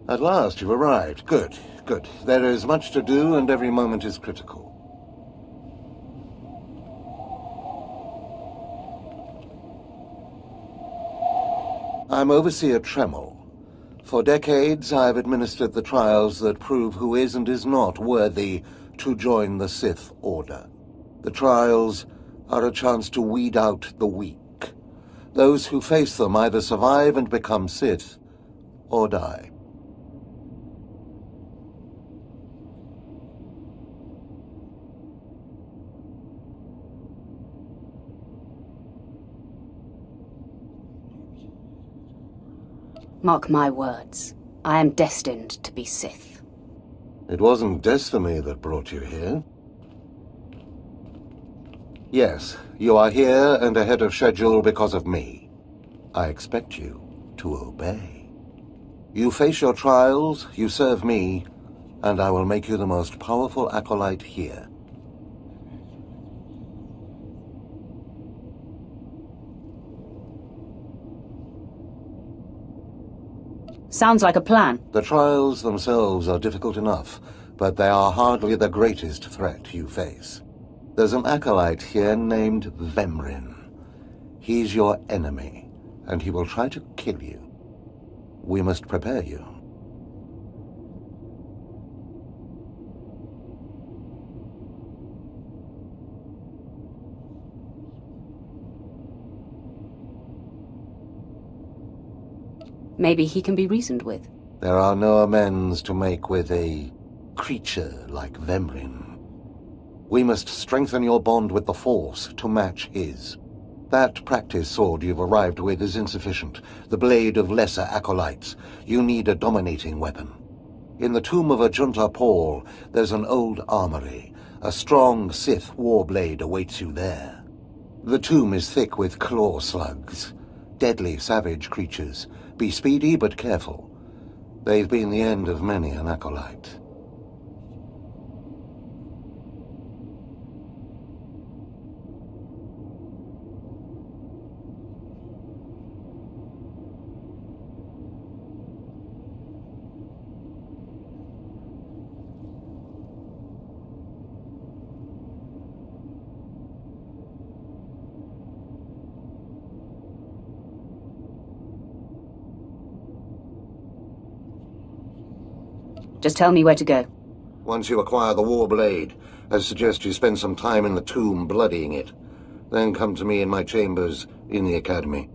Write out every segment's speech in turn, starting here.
At last you've arrived. Good, good. There is much to do and every moment is critical. I'm Overseer Tremel. For decades, I've administered the trials that prove who is and is not worthy to join the Sith Order. The trials are a chance to weed out the weak. Those who face them either survive and become Sith, or die. Mark my words. I am destined to be Sith. It wasn't destiny that brought you here. Yes, you are here and ahead of schedule because of me. I expect you to obey. You face your trials, you serve me, and I will make you the most powerful acolyte here. Sounds like a plan. The trials themselves are difficult enough, but they are hardly the greatest threat you face. There's an acolyte here named Vemrin. He's your enemy, and he will try to kill you. We must prepare you. Maybe he can be reasoned with. There are no amends to make with a creature like Vemrin. We must strengthen your bond with the Force to match his. That practice sword you've arrived with is insufficient. The blade of lesser acolytes. You need a dominating weapon. In the tomb of Ajunta Paul, there's an old armory. A strong Sith warblade awaits you there. The tomb is thick with claw slugs. Deadly savage creatures. Be speedy but careful. They've been the end of many an acolyte. Just tell me where to go. Once you acquire the warblade, I suggest you spend some time in the tomb bloodying it. Then come to me in my chambers in the Academy.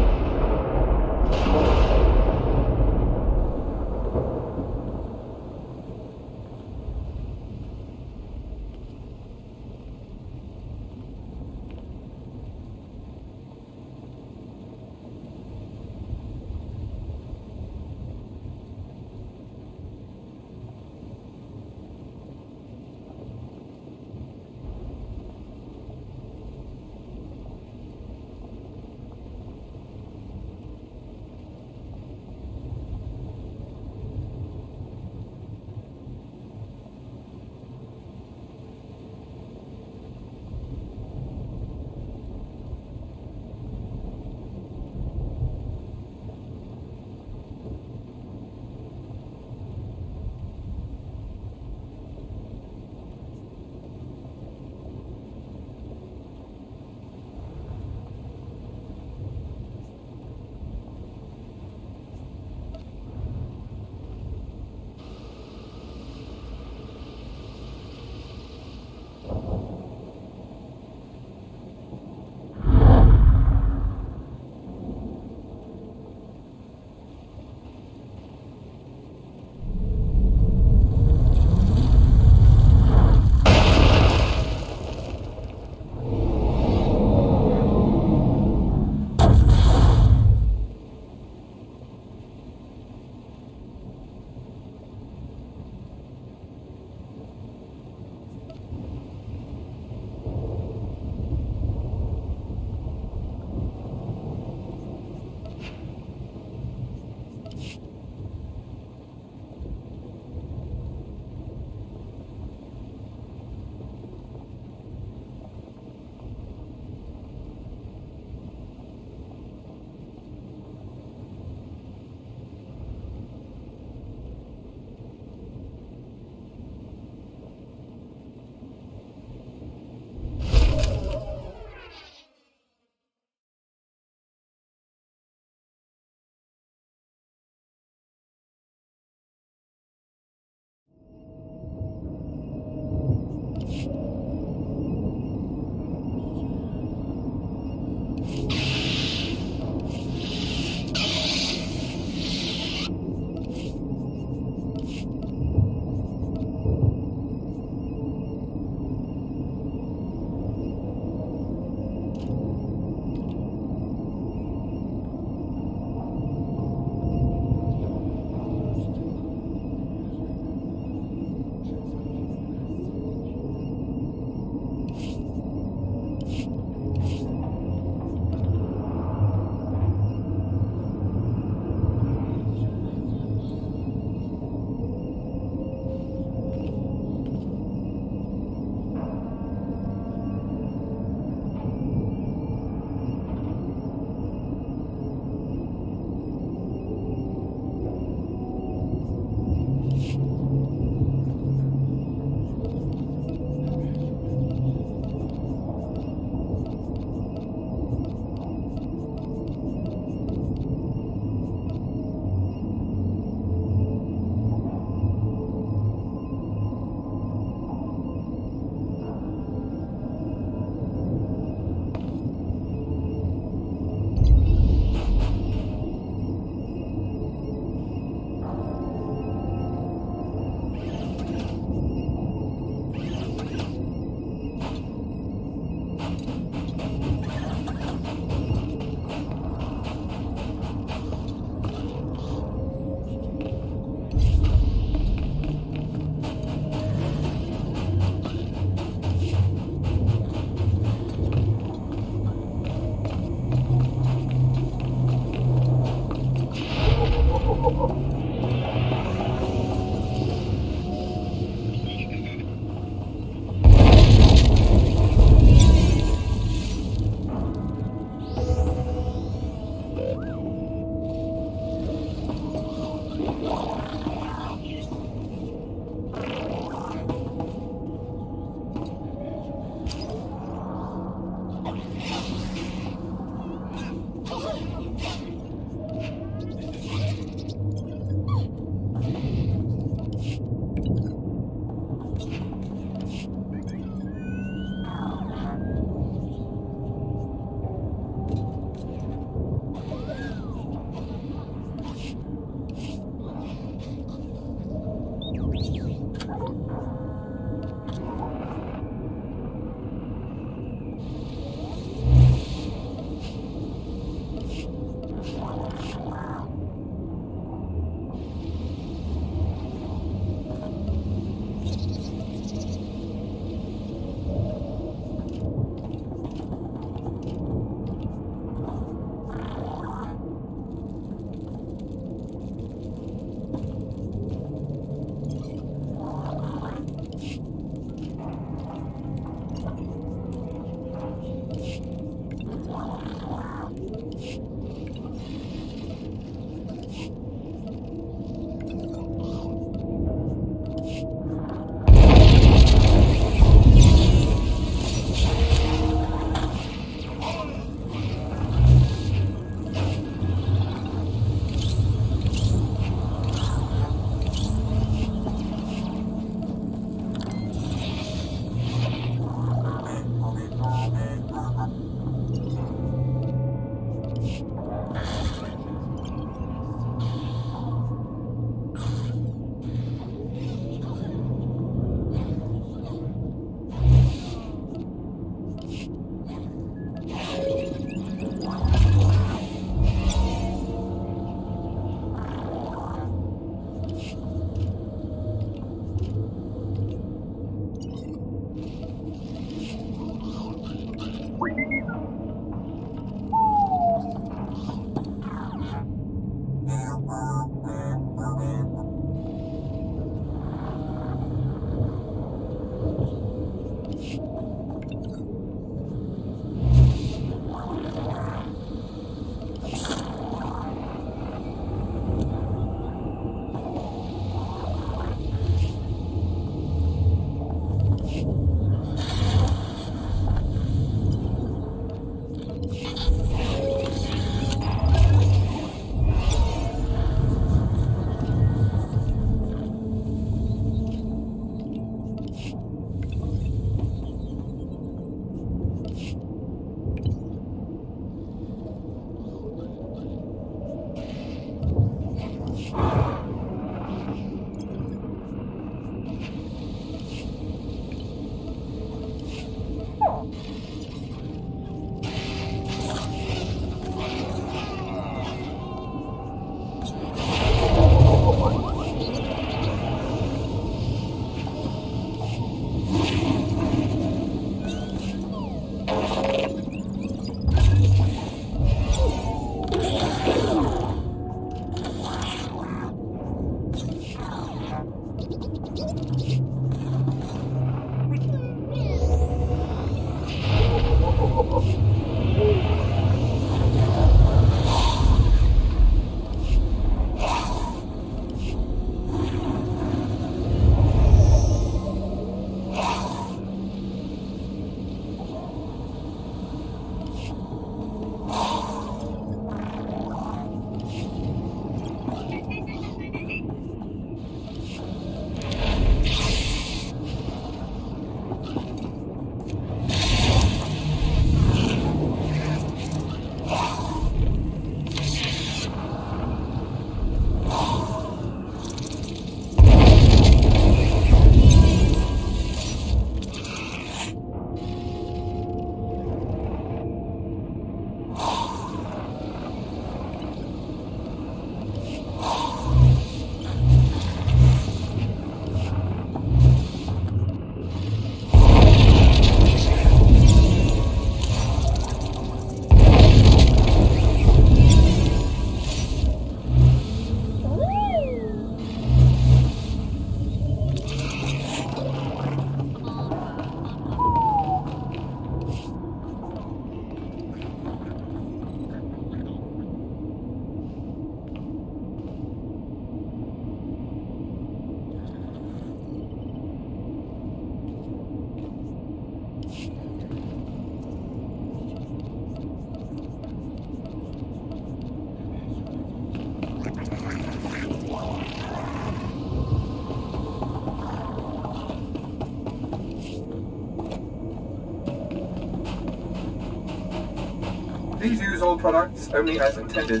Please use all products only as intended.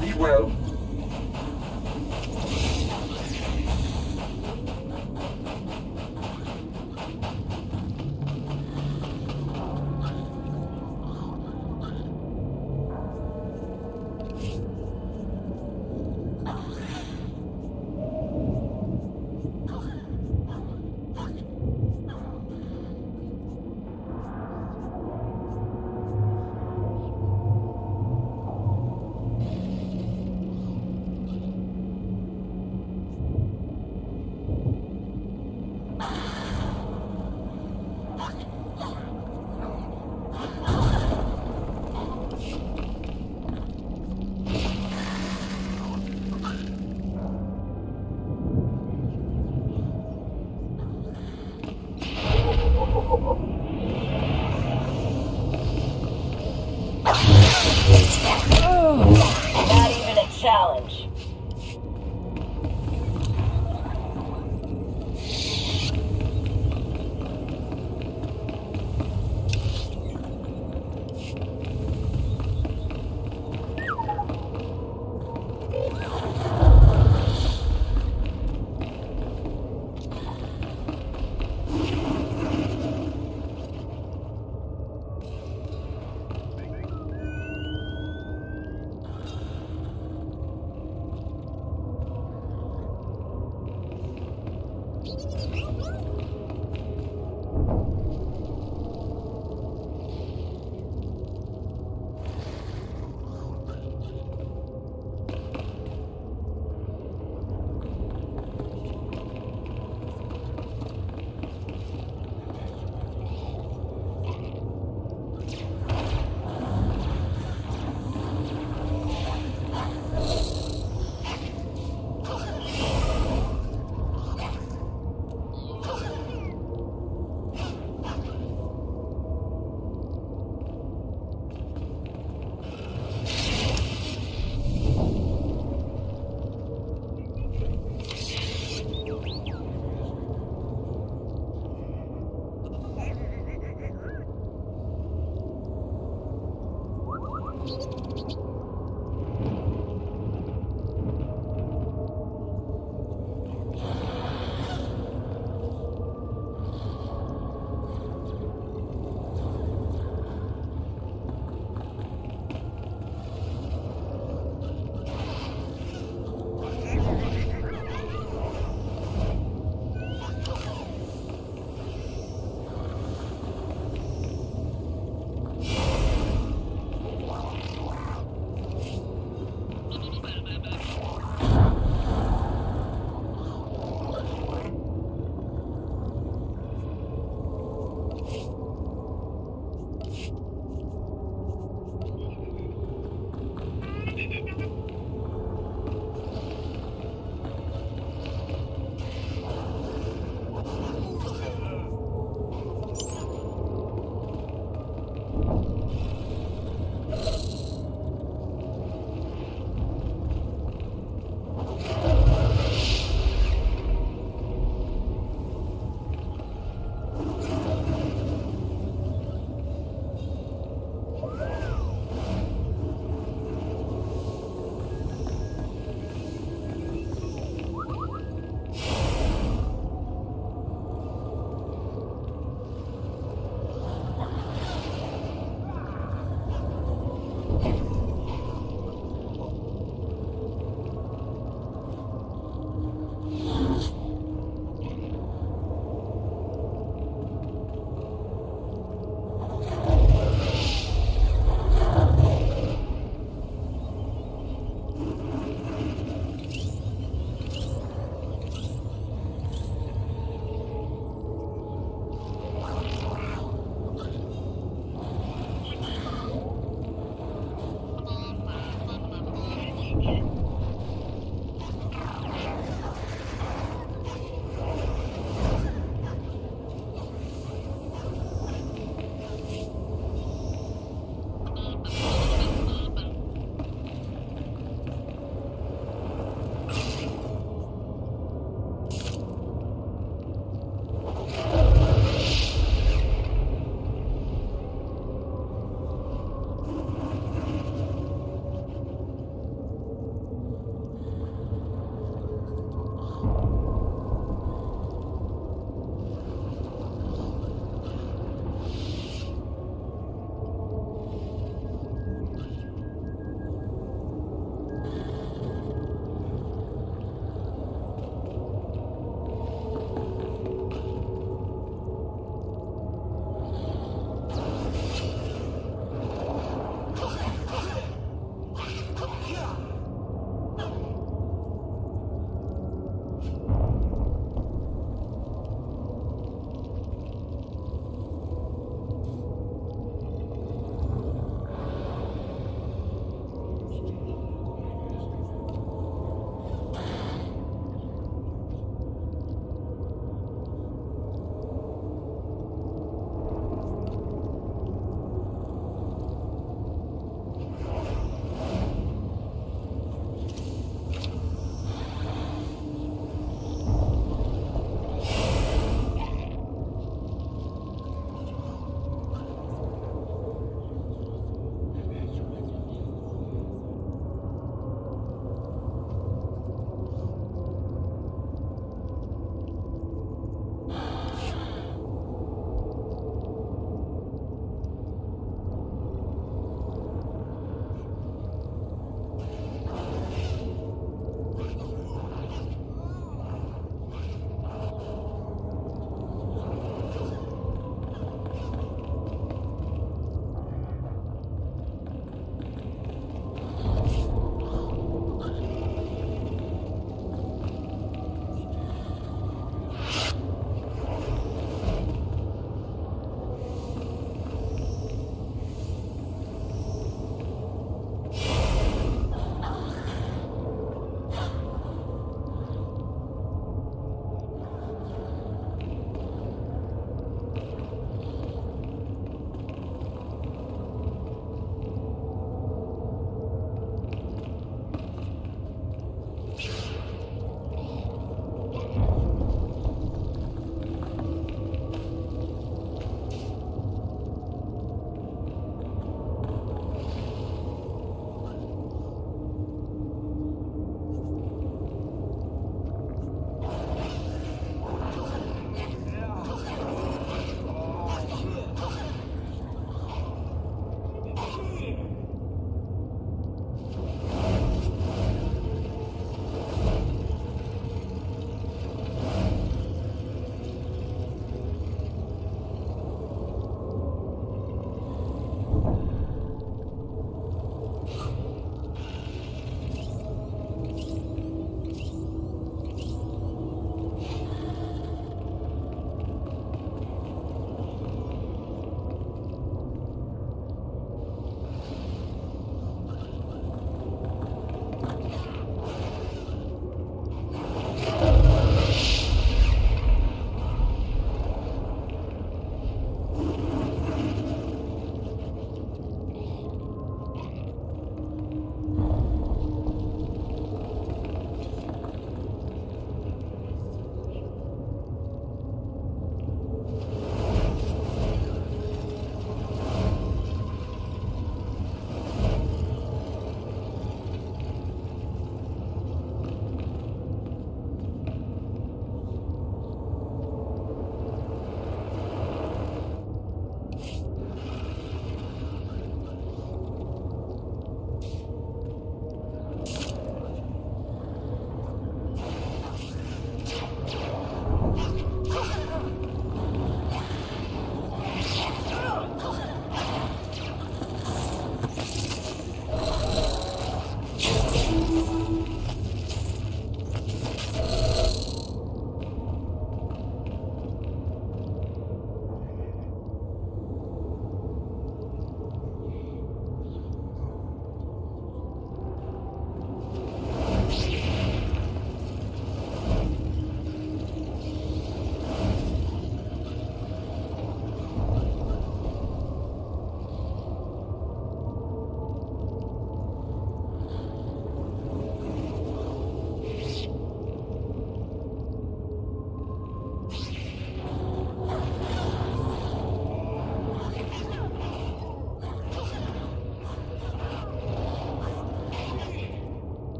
Be well.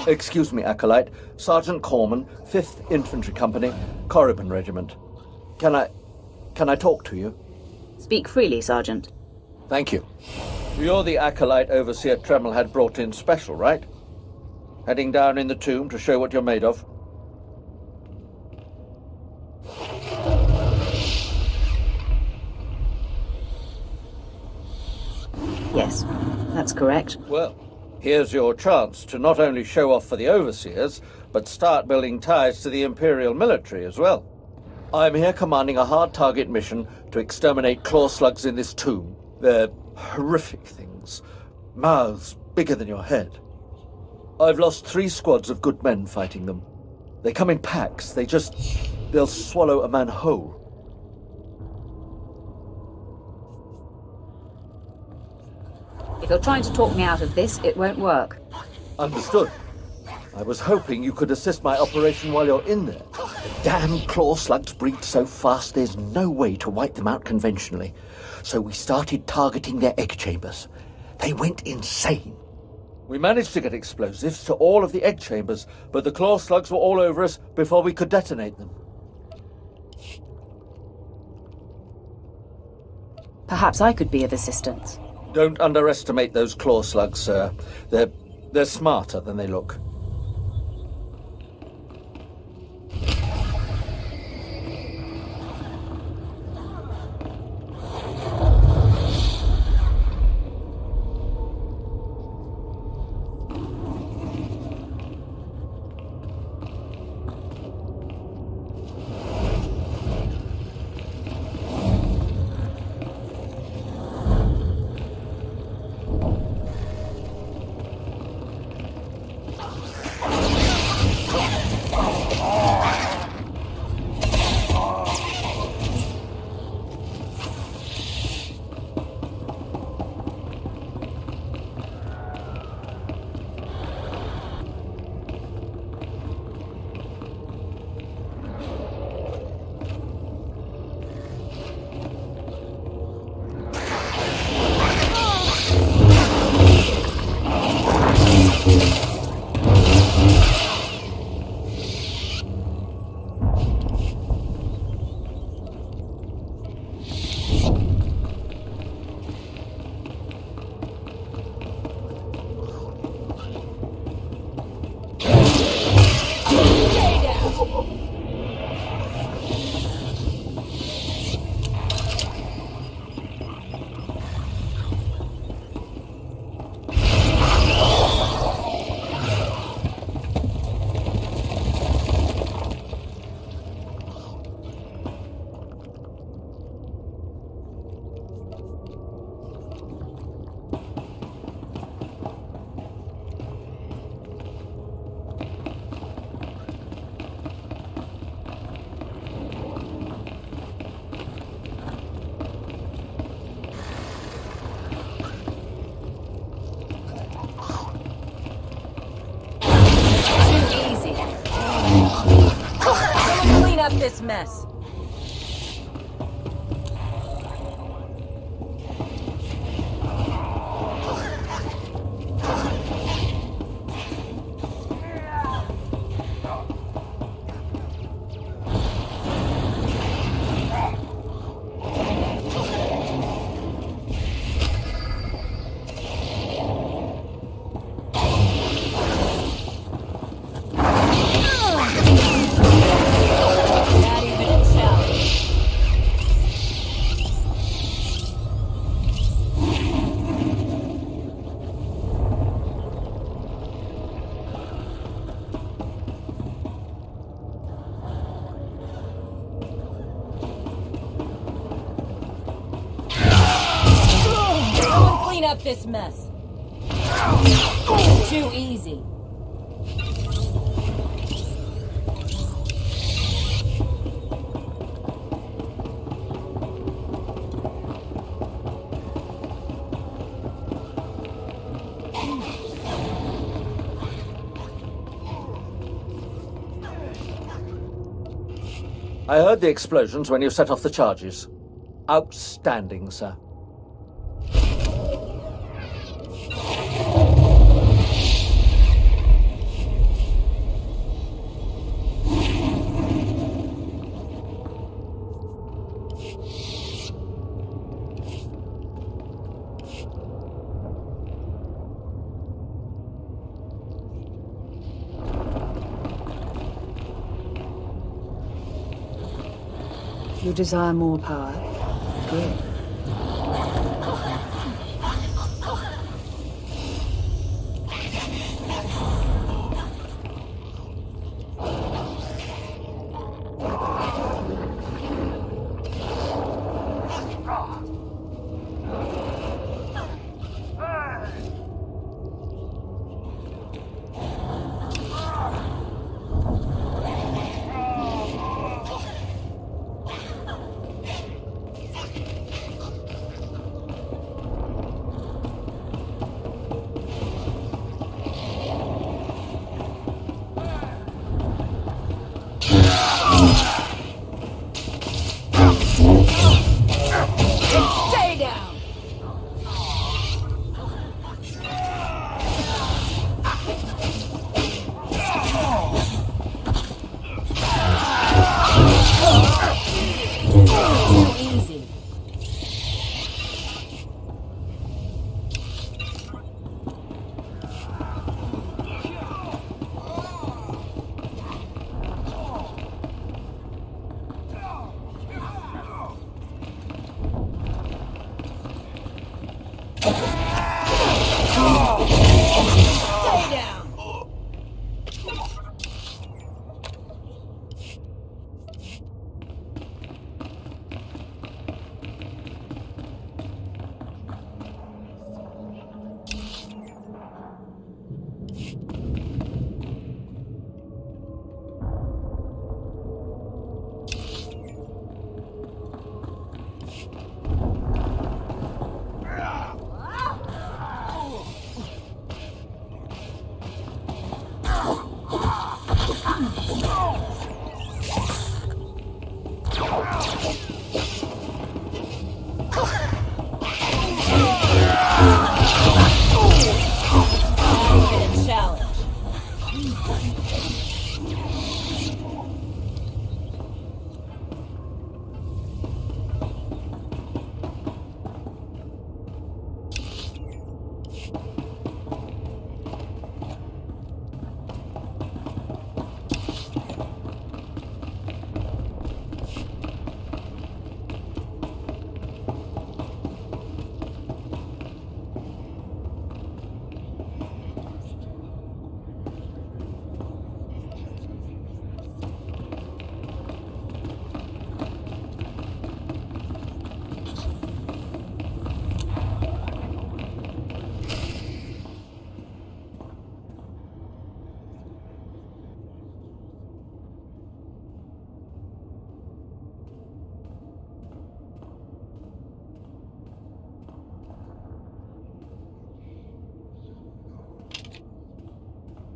Excuse me, Acolyte. Sergeant Corman, 5th Infantry Company, Corriban Regiment. Can I talk to you? Speak freely, Sergeant. Thank you. You're the Acolyte Overseer Tremmel had brought in special, right? Heading down in the tomb to show what you're made of? Yes, that's correct. Well, here's your chance to not only show off for the Overseers, but start building ties to the Imperial military as well. I'm here commanding a hard target mission to exterminate claw slugs in this tomb. They're horrific things. Mouths bigger than your head. I've lost 3 squads of good men fighting them. They come in packs. They'll swallow a man whole. If you're trying to talk me out of this, it won't work. Understood. I was hoping you could assist my operation while you're in there. Damn claw slugs breed so fast there's no way to wipe them out conventionally. So we started targeting their egg chambers. They went insane. We managed to get explosives to all of the egg chambers, but the claw slugs were all over us before we could detonate them. Perhaps I could be of assistance. Don't underestimate those claw slugs, sir. They're smarter than they look. Up this mess. Up this mess. Too easy. I heard the explosions when you set off the charges. Outstanding, sir. You desire more power? Good. Stay down! Too easy. Stay down! Challenge.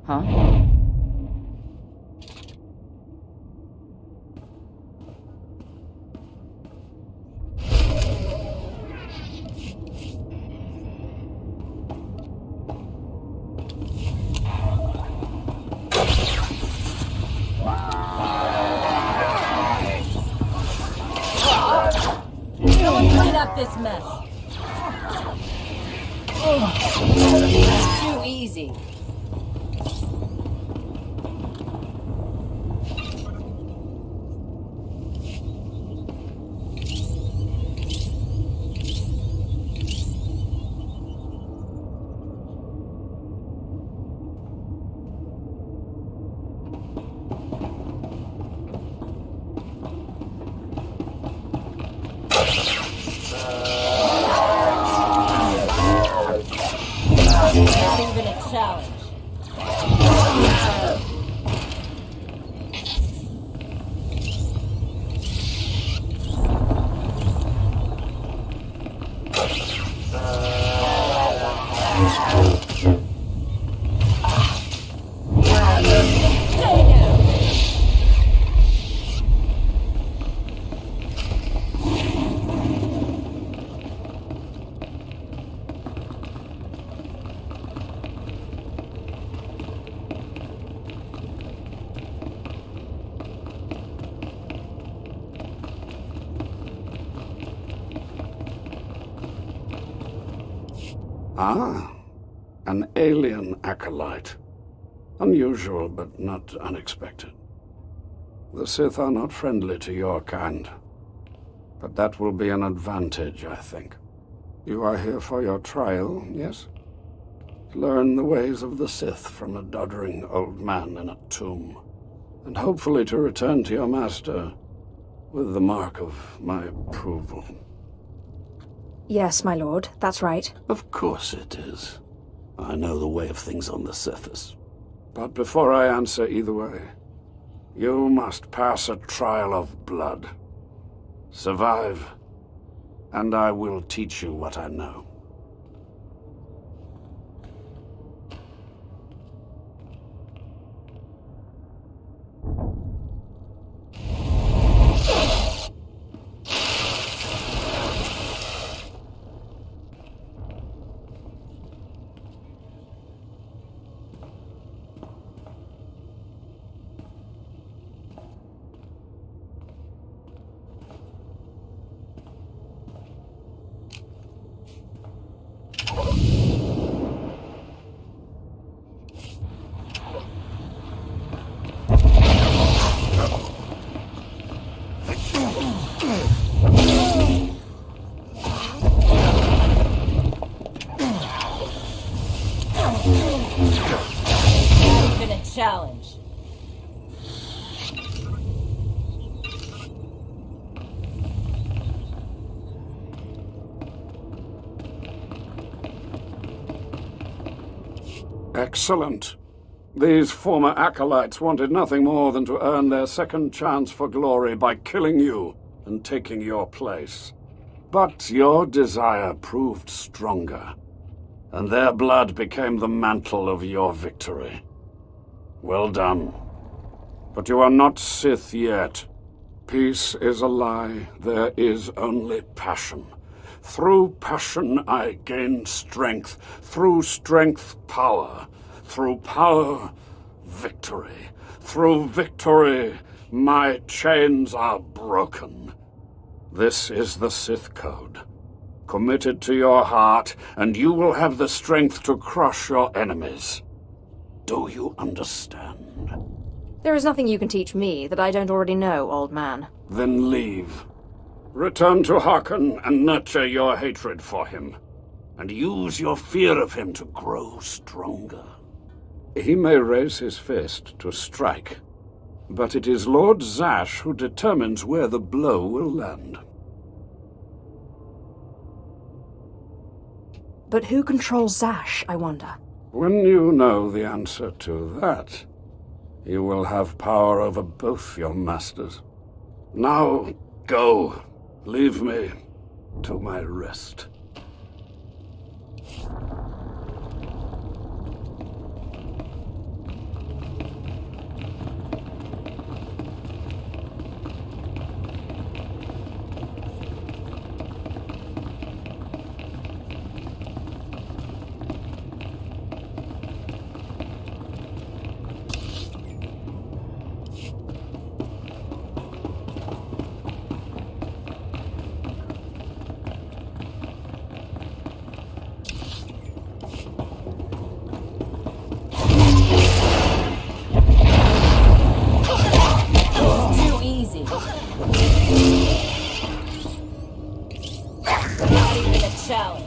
Huh? Someone clean up this mess. Too easy. Not even a challenge. Stay down. Ah, an alien acolyte. Unusual, but not unexpected. The Sith are not friendly to your kind. But that will be an advantage, I think. You are here for your trial, yes? Learn the ways of the Sith from a doddering old man in a tomb, and hopefully to return to your master with the mark of my approval. Yes, my lord, that's right. Of course it is. I know the way of things on the surface. But before I answer either way, you must pass a trial of blood. Survive, and I will teach you what I know. Not even a challenge. Excellent. These former acolytes wanted nothing more than to earn their second chance for glory by killing you and taking your place. But your desire proved stronger, and their blood became the mantle of your victory. Well done. But you are not Sith yet. Peace is a lie. There is only passion. Through passion I gain strength. Through strength, power. Through power, victory. Through victory, my chains are broken. This is the Sith Code. Commit it to your heart, and you will have the strength to crush your enemies. Do you understand? There is nothing you can teach me that I don't already know, old man. Then leave. Return to Harkon and nurture your hatred for him. And use your fear of him to grow stronger. He may raise his fist to strike, but it is Lord Zash who determines where the blow will land. But who controls Zash, I wonder? When you know the answer to that, you will have power over both your masters. Now, go. Leave me to my rest. Too easy. Not even a challenge.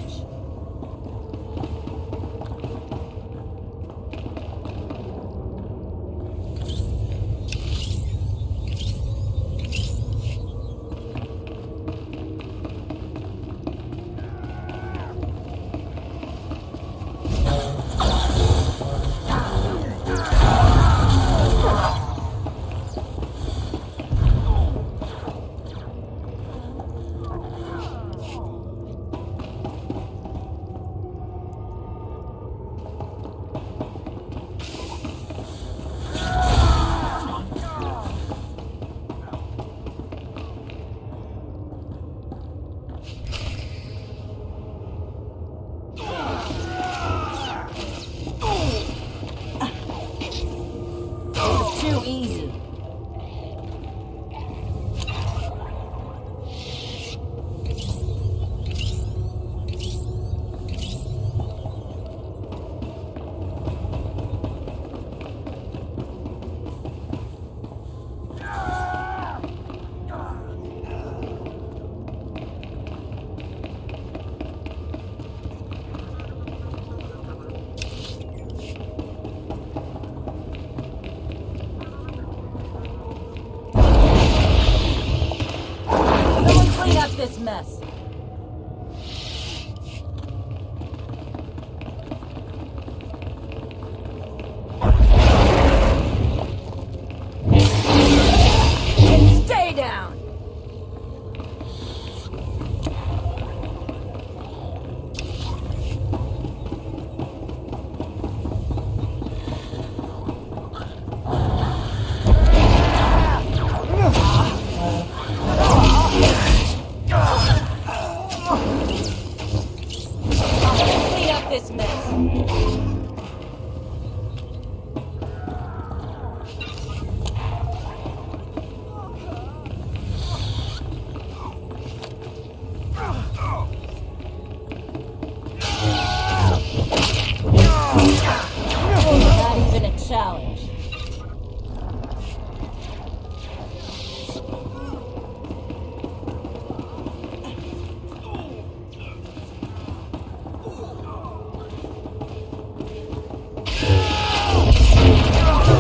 this mess. And stay down! Clean up this mess. Not even a challenge.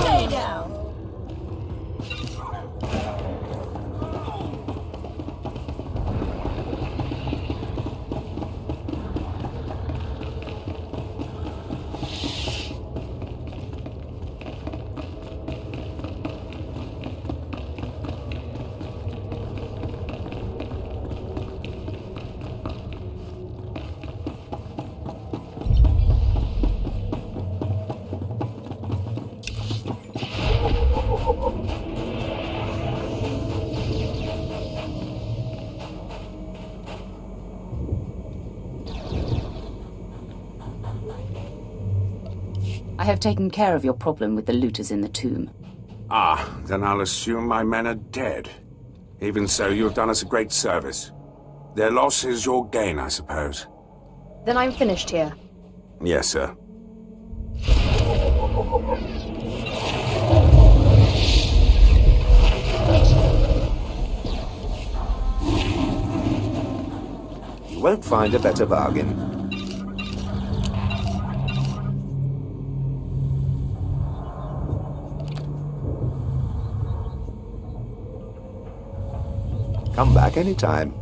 Stay down. I have taken care of your problem with the looters in the tomb. Ah, then I'll assume my men are dead. Even so, you have done us a great service. Their loss is your gain, I suppose. Then I'm finished here. Yes, sir. You won't find a better bargain. Come back anytime.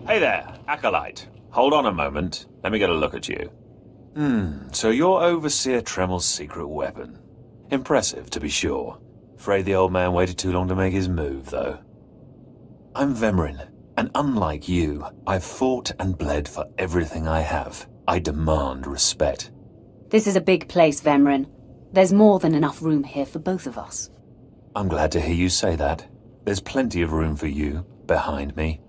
Hey there, Acolyte. Hold on a moment. Let me get a look at you. So you're Overseer Tremel's secret weapon. Impressive, to be sure. Afraid the old man waited too long to make his move, though. I'm Vemrin, and unlike you, I've fought and bled for everything I have. I demand respect. This is a big place, Vemrin. There's more than enough room here for both of us. I'm glad to hear you say that. There's plenty of room for you, behind me.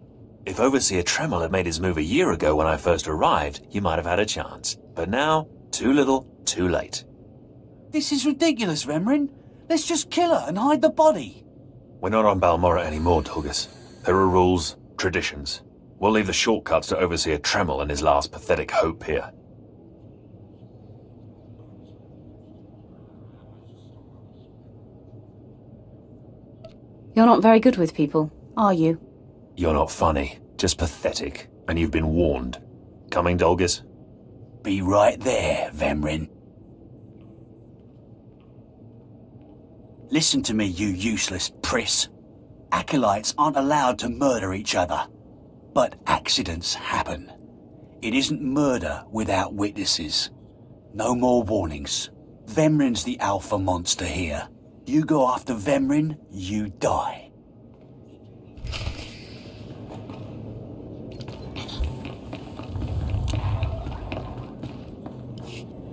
If Overseer Tremel had made his move a year ago when I first arrived, you might have had a chance. But now, too little, too late. This is ridiculous, Vemrin. Let's just kill her and hide the body. We're not on Balmorra anymore, Dolgus. There are rules, traditions. We'll leave the shortcuts to Overseer Tremel and his last pathetic hope here. You're not very good with people, are you? You're not funny, just pathetic, and you've been warned. Coming, Dolgus? Be right there, Vemrin. Listen to me, you useless priss. Acolytes aren't allowed to murder each other. But accidents happen. It isn't murder without witnesses. No more warnings. Vemrin's the alpha monster here. You go after Vemrin, you die.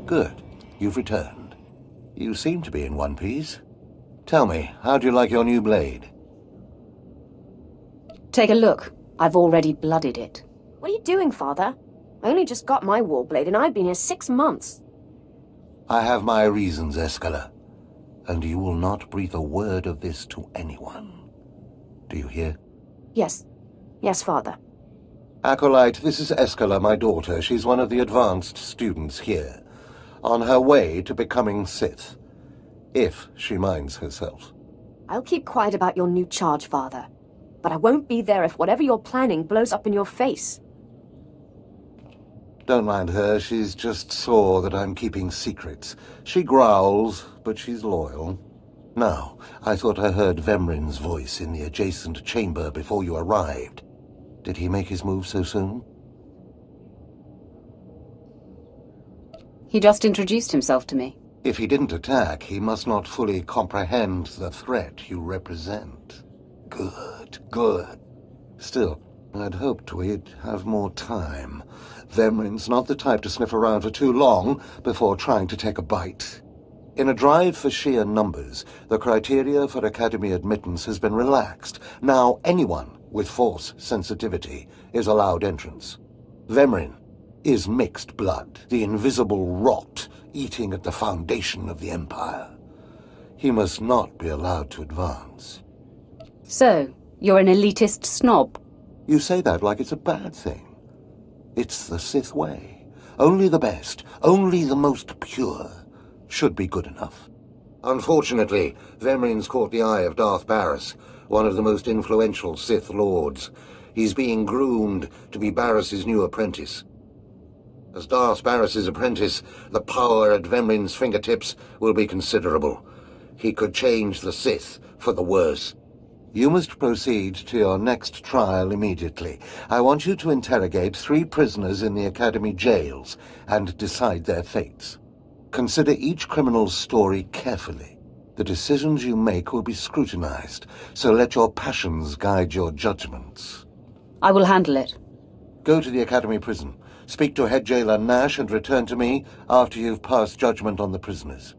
Good. You've returned. You seem to be in one piece. Tell me, how do you like your new blade? Take a look. I've already bloodied it. What are you doing, Father? I only just got my warblade and I've been here 6 months. I have my reasons, Escala. And you will not breathe a word of this to anyone. Do you hear? Yes. Yes, Father. Acolyte, this is Escala, my daughter. She's one of the advanced students here. On her way to becoming Sith. If she minds herself. I'll keep quiet about your new charge, Father. But I won't be there if whatever you're planning blows up in your face. Don't mind her, she's just sore that I'm keeping secrets. She growls, but she's loyal. Now, I thought I heard Vemrin's voice in the adjacent chamber before you arrived. Did he make his move so soon? He just introduced himself to me. If he didn't attack, he must not fully comprehend the threat you represent. Good, good. Still, I'd hoped we'd have more time. Vemrin's not the type to sniff around for too long before trying to take a bite. In a drive for sheer numbers, the criteria for Academy admittance has been relaxed. Now anyone with Force sensitivity is allowed entrance. Vemrin is mixed blood, the invisible rot eating at the foundation of the Empire. He must not be allowed to advance. So, you're an elitist snob? You say that like it's a bad thing. It's the Sith way. Only the best, only the most pure, should be good enough. Unfortunately, Vemrin's caught the eye of Darth Barris, one of the most influential Sith lords. He's being groomed to be Barris's new apprentice. As Darth Barris's apprentice, the power at Vemrin's fingertips will be considerable. He could change the Sith for the worse. You must proceed to your next trial immediately. I want you to interrogate 3 prisoners in the Academy jails and decide their fates. Consider each criminal's story carefully. The decisions you make will be scrutinized, so let your passions guide your judgments. I will handle it. Go to the Academy prison. Speak to head jailer Nash and return to me after you've passed judgment on the prisoners.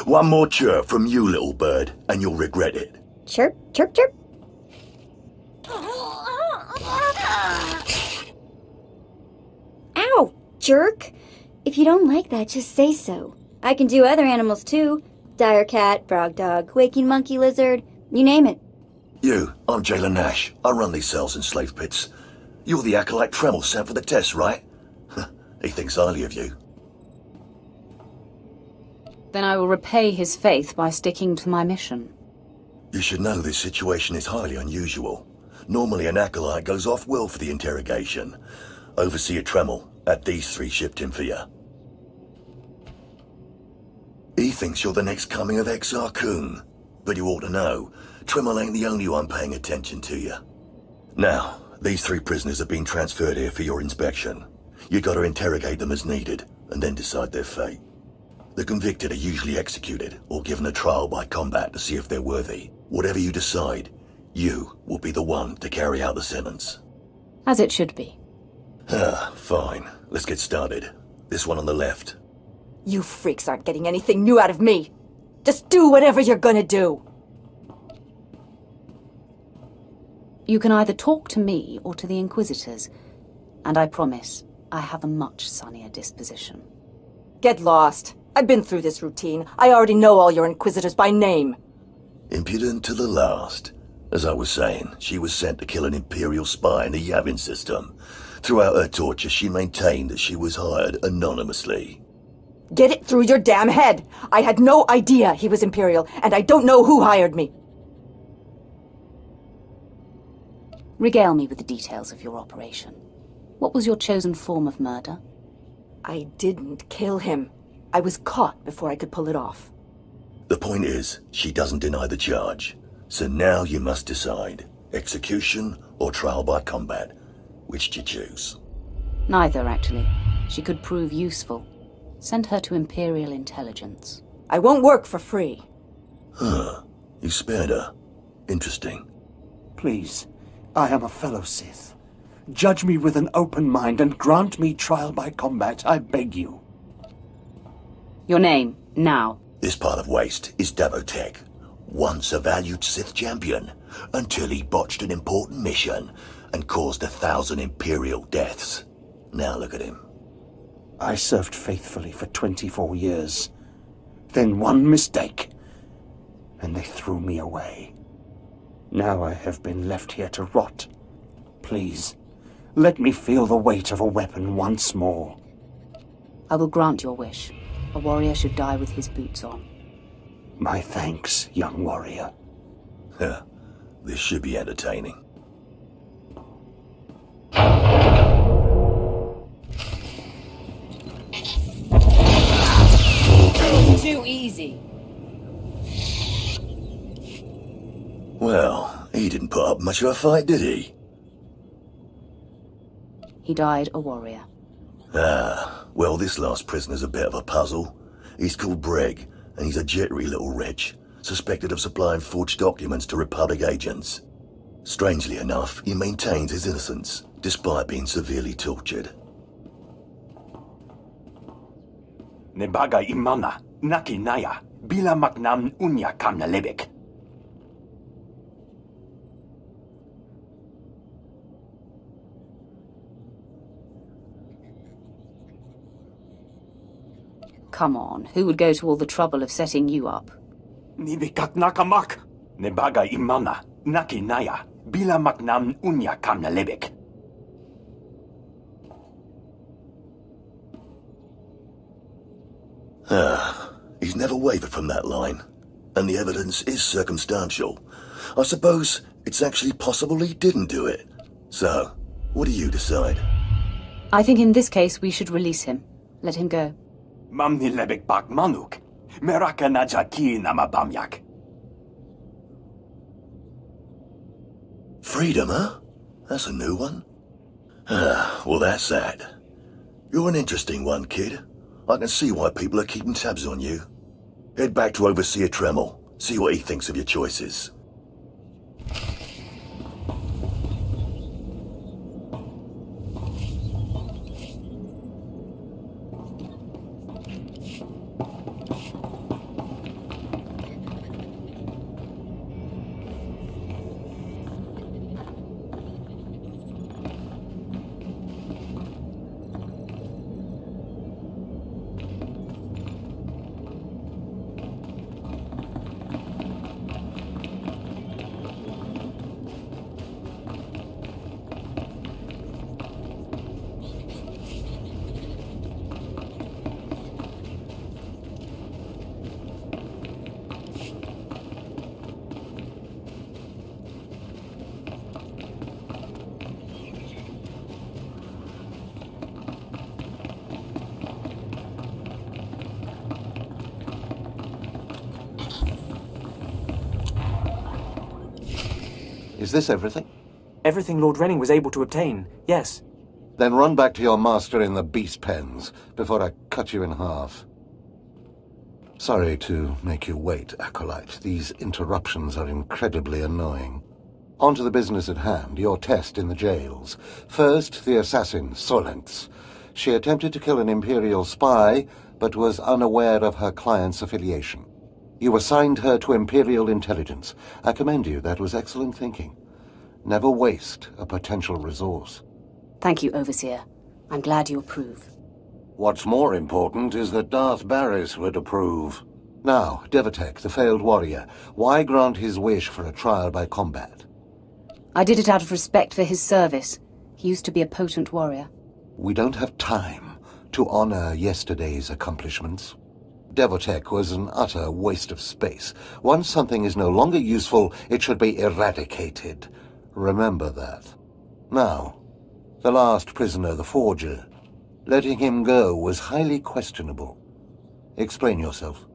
One more chirp from you, little bird, and you'll regret it. Chirp, chirp, chirp. Ow, jerk! If you don't like that, just say so. I can do other animals too. Dire cat, frog dog, waking monkey lizard, you name it. You, I'm Jailer Nash. I run these cells and slave pits. You're the acolyte Tremel sent for the test, right? He thinks highly of you. Then I will repay his faith by sticking to my mission. You should know this situation is highly unusual. Normally an acolyte goes off-world for the interrogation. Overseer Tremel had these 3 shipped in for you. He thinks you're the next coming of Exar Kun, but you ought to know, Tremel ain't the only one paying attention to you. Now, these 3 prisoners have been transferred here for your inspection. You gotta interrogate them as needed, and then decide their fate. The convicted are usually executed, or given a trial by combat to see if they're worthy. Whatever you decide, you will be the one to carry out the sentence. As it should be. Fine. Let's get started. This one on the left. You freaks aren't getting anything new out of me. Just do whatever you're gonna do. You can either talk to me or to the Inquisitors, and I promise I have a much sunnier disposition. Get lost. I've been through this routine. I already know all your Inquisitors by name. Impudent to the last. As I was saying, she was sent to kill an Imperial spy in the Yavin system. Throughout her torture, she maintained that she was hired anonymously. Get it through your damn head! I had no idea he was Imperial, and I don't know who hired me. Regale me with the details of your operation. What was your chosen form of murder? I didn't kill him. I was caught before I could pull it off. The point is, she doesn't deny the charge. So now you must decide. Execution or trial by combat. Which do you choose? Neither, actually. She could prove useful. Send her to Imperial intelligence. I won't work for free. Huh. You spared her. Interesting. Please, I am a fellow Sith. Judge me with an open mind and grant me trial by combat, I beg you. Your name, now. This part of Waste is Davotech. Once a valued Sith champion, until he botched an important mission and caused 1,000 Imperial deaths. Now look at him. I served faithfully for 24 years. Then one mistake, and they threw me away. Now I have been left here to rot. Please, let me feel the weight of a weapon once more. I will grant your wish. A warrior should die with his boots on. My thanks, young warrior. This should be entertaining. Too easy. Well, he didn't put up much of a fight, did he? He died a warrior. Well, this last prisoner's a bit of a puzzle. He's called Breg, and he's a jittery little wretch, suspected of supplying forged documents to Republic agents. Strangely enough, he maintains his innocence, despite being severely tortured. Nebaga imana, naki naya, bila maknam unya kamna lebek. Come on, who would go to all the trouble of setting you up? Nibikat nakamak. Nebaga imana, naki naya, bila maknam unya kamna lebek. He's never wavered from that line, and the evidence is circumstantial. I suppose it's actually possible he didn't do it. So, what do you decide? I think in this case we should release him. Let him go. Mamni lebek bak manuk. Meraka najaki namabamyak. Freedom, huh? That's a new one. Well, that's that. You're an interesting one, kid. I can see why people are keeping tabs on you. Head back to Overseer Tremel. See what he thinks of your choices. Is this everything? Everything Lord Renning was able to obtain, yes. Then run back to your master in the beast pens before I cut you in half. Sorry to make you wait, Acolyte. These interruptions are incredibly annoying. On to the business at hand, your test in the jails. First, the assassin, Solentz. She attempted to kill an Imperial spy, but was unaware of her client's affiliation. You assigned her to Imperial intelligence. I commend you, that was excellent thinking. Never waste a potential resource. Thank you, Overseer. I'm glad you approve. What's more important is that Darth Barris would approve. Now, Devatek, the failed warrior, why grant his wish for a trial by combat? I did it out of respect for his service. He used to be a potent warrior. We don't have time to honor yesterday's accomplishments. Devatek was an utter waste of space. Once something is no longer useful, it should be eradicated. Remember that. Now, the last prisoner, the Forger. Letting him go was highly questionable. Explain yourself.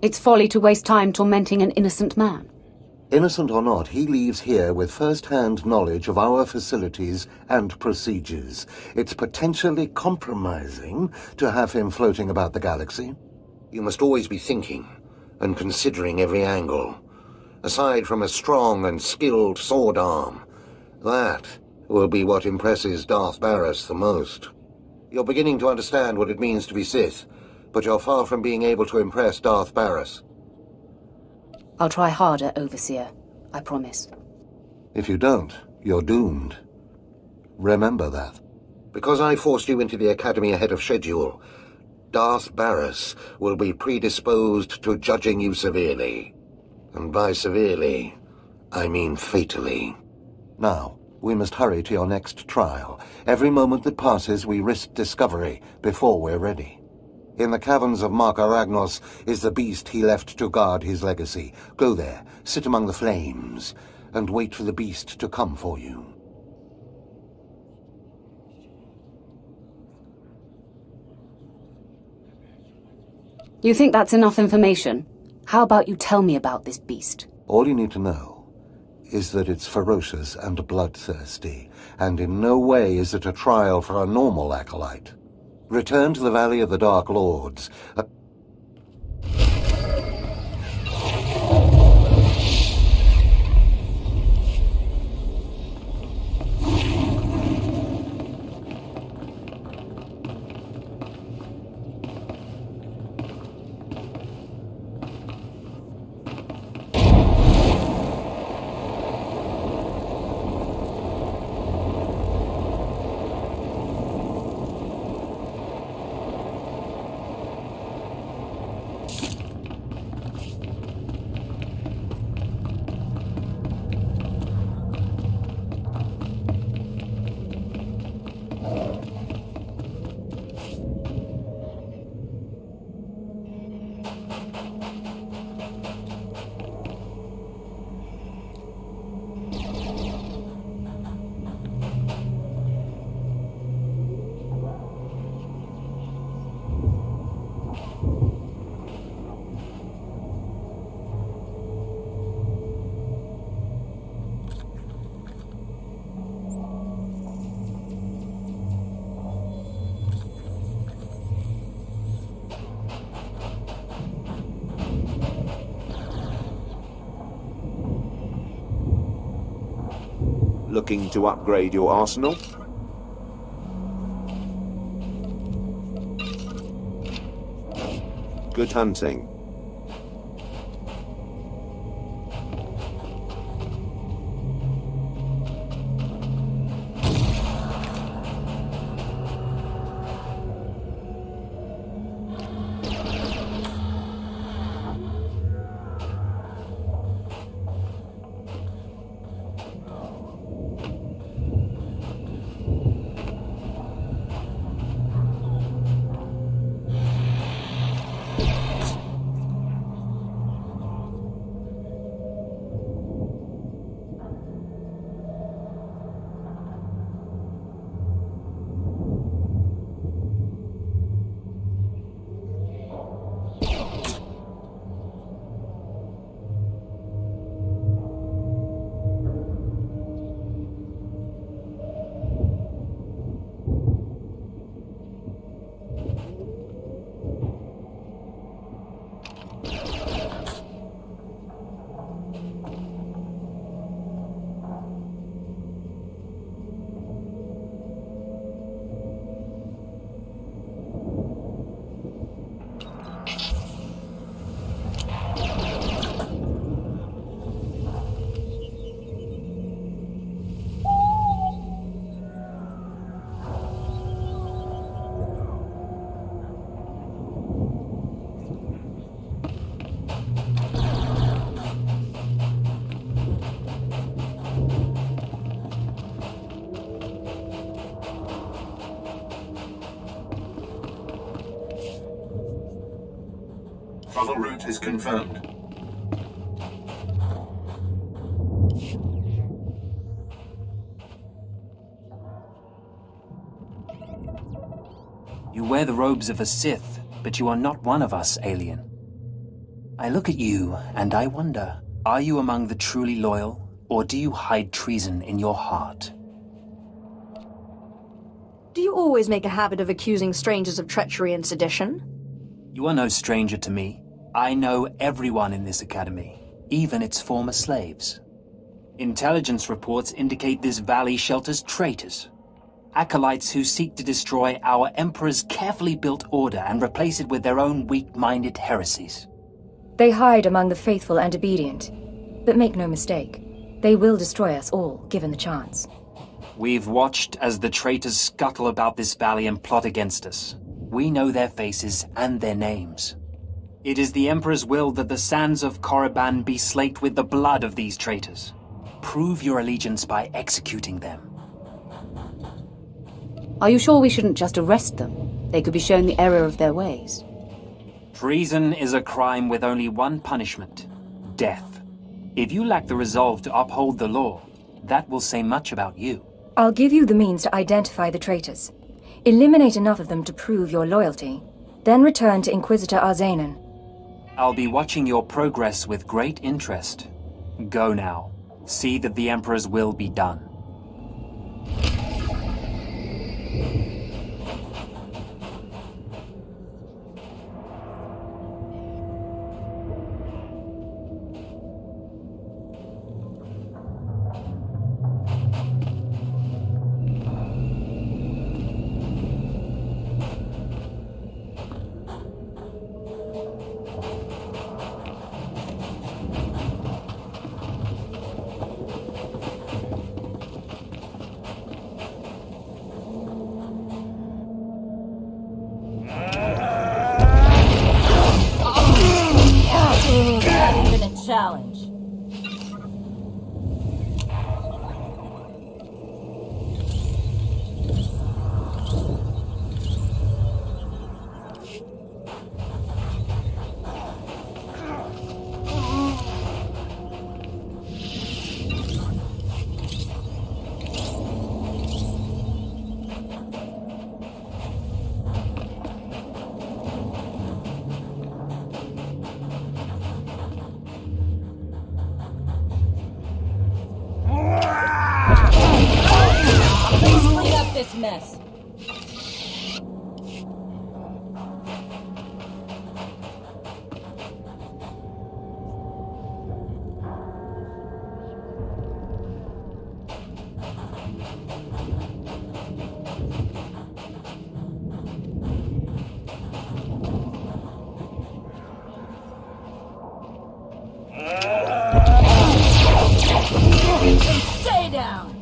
It's folly to waste time tormenting an innocent man. Innocent or not, he leaves here with first-hand knowledge of our facilities and procedures. It's potentially compromising to have him floating about the galaxy. You must always be thinking and considering every angle. Aside from a strong and skilled sword arm, that will be what impresses Darth Barris the most. You're beginning to understand what it means to be Sith, but you're far from being able to impress Darth Barris. I'll try harder, Overseer. I promise. If you don't, you're doomed. Remember that. Because I forced you into the Academy ahead of schedule, Darth Barris will be predisposed to judging you severely. And by severely, I mean fatally. Now, we must hurry to your next trial. Every moment that passes, we risk discovery before we're ready. In the caverns of Mark Aragnos is the beast he left to guard his legacy. Go there, sit among the flames, and wait for the beast to come for you. You think that's enough information? How about you tell me about this beast? All you need to know is that it's ferocious and bloodthirsty, and in no way is it a trial for a normal acolyte. Return to the Valley of the Dark Lords. Looking to upgrade your arsenal? Good hunting. Travel route is confirmed. You wear the robes of a Sith, but you are not one of us, alien. I look at you, and I wonder, are you among the truly loyal, or do you hide treason in your heart? Do you always make a habit of accusing strangers of treachery and sedition? You are no stranger to me. I know everyone in this academy, even its former slaves. Intelligence reports indicate this valley shelters traitors. Acolytes who seek to destroy our Emperor's carefully built order and replace it with their own weak-minded heresies. They hide among the faithful and obedient. But make no mistake, they will destroy us all, given the chance. We've watched as the traitors scuttle about this valley and plot against us. We know their faces and their names. It is the Emperor's will that the sands of Korriban be slaked with the blood of these traitors. Prove your allegiance by executing them. Are you sure we shouldn't just arrest them? They could be shown the error of their ways. Treason is a crime with only one punishment: death. If you lack the resolve to uphold the law, that will say much about you. I'll give you the means to identify the traitors. Eliminate enough of them to prove your loyalty. Then return to Inquisitor Arzanan. I'll be watching your progress with great interest. Go now. See that the Emperor's will be done. Not even a challenge. Please clean up this mess. Stay down.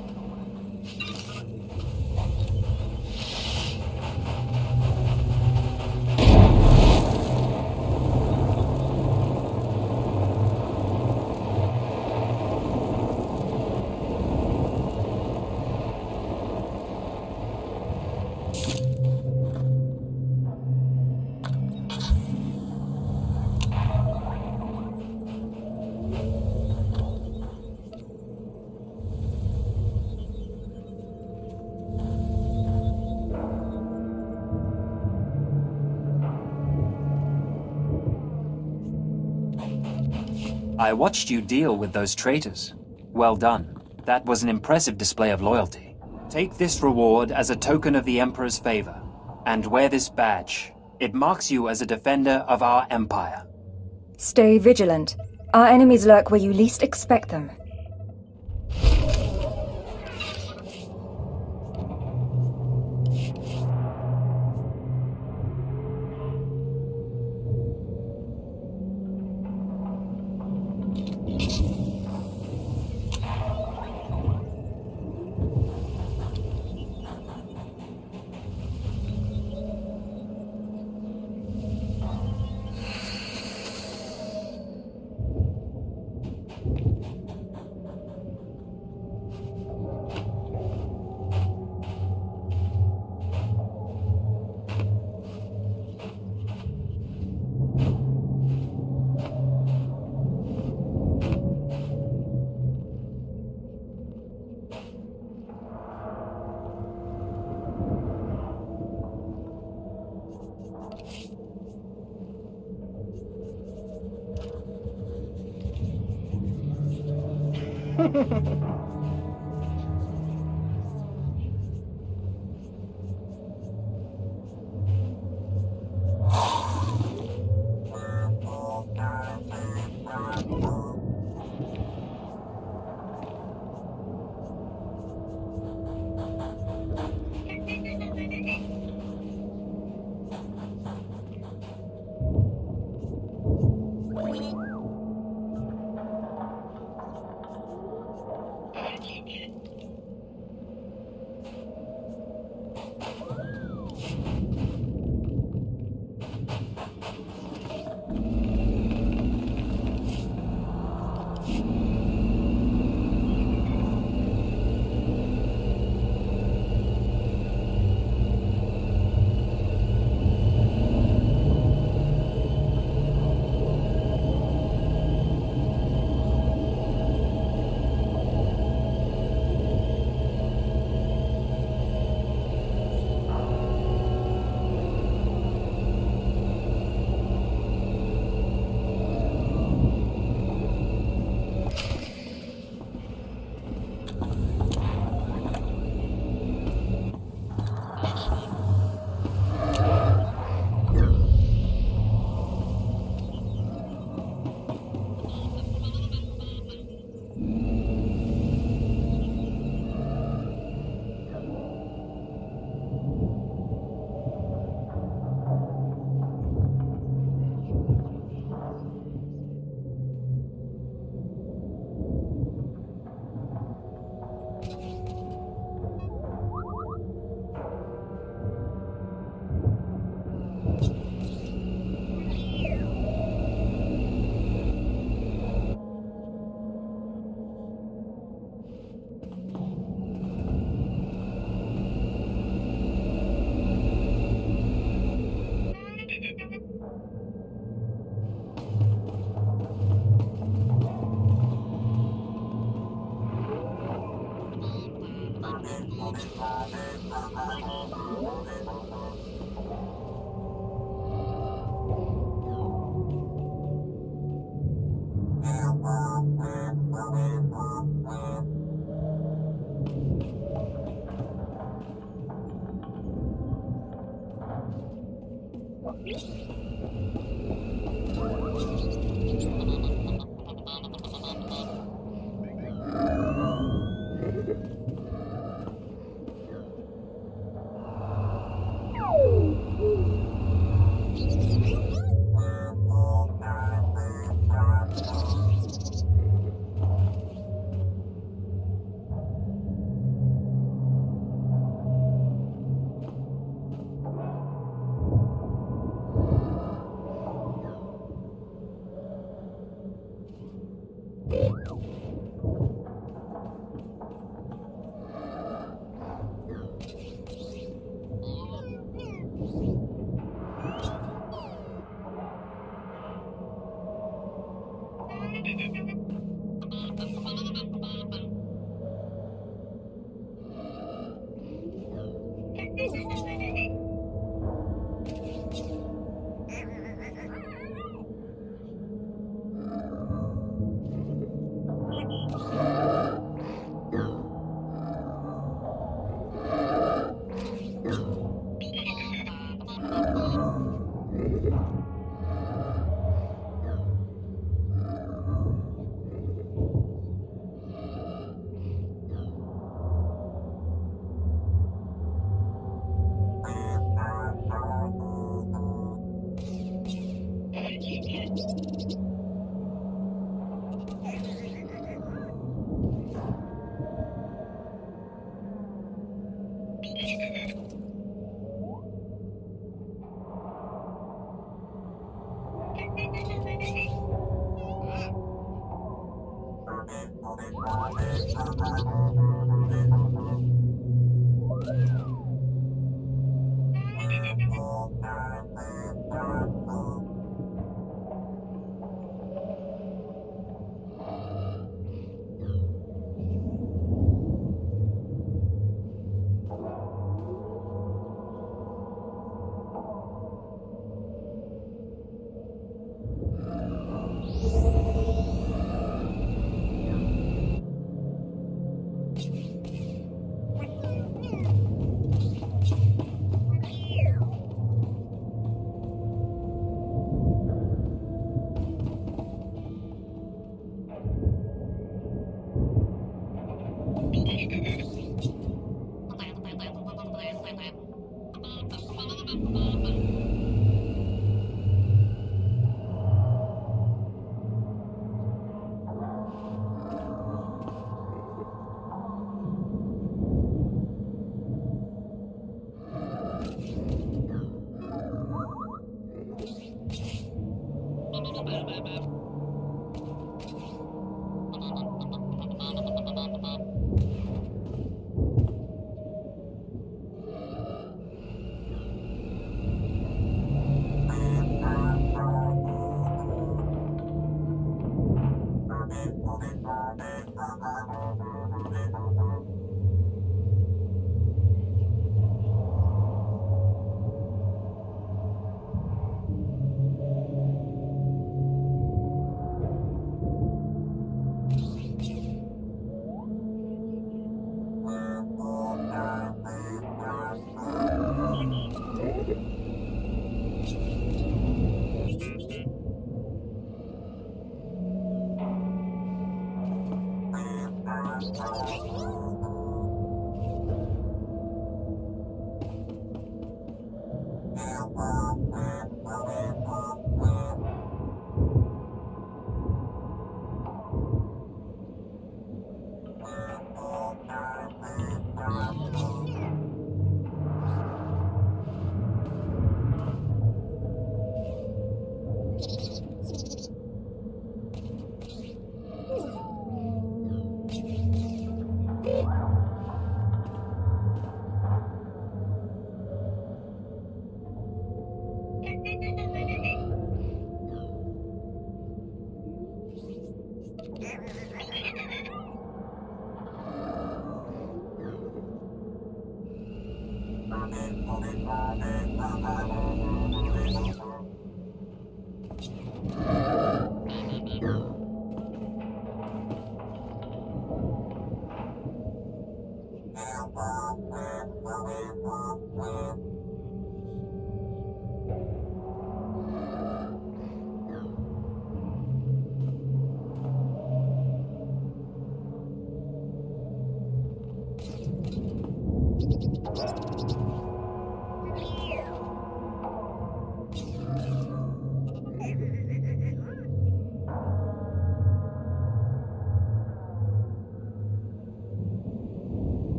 I watched you deal with those traitors. Well done. That was an impressive display of loyalty. Take this reward as a token of the Emperor's favor, and wear this badge. It marks you as a defender of our empire. Stay vigilant. Our enemies lurk where you least expect them.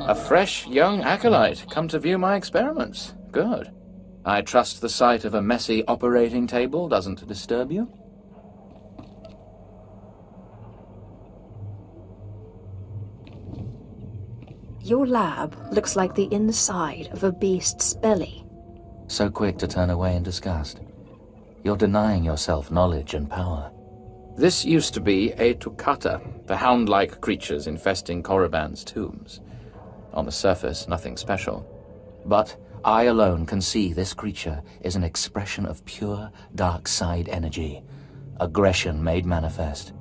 A fresh, young acolyte, come to view my experiments. Good. I trust the sight of a messy operating table doesn't disturb you? Your lab looks like the inside of a beast's belly. So quick to turn away in disgust. You're denying yourself knowledge and power. This used to be a Tukata, the hound-like creatures infesting Korriban's tombs. On the surface, nothing special. But I alone can see this creature is an expression of pure dark side energy. Aggression made manifest.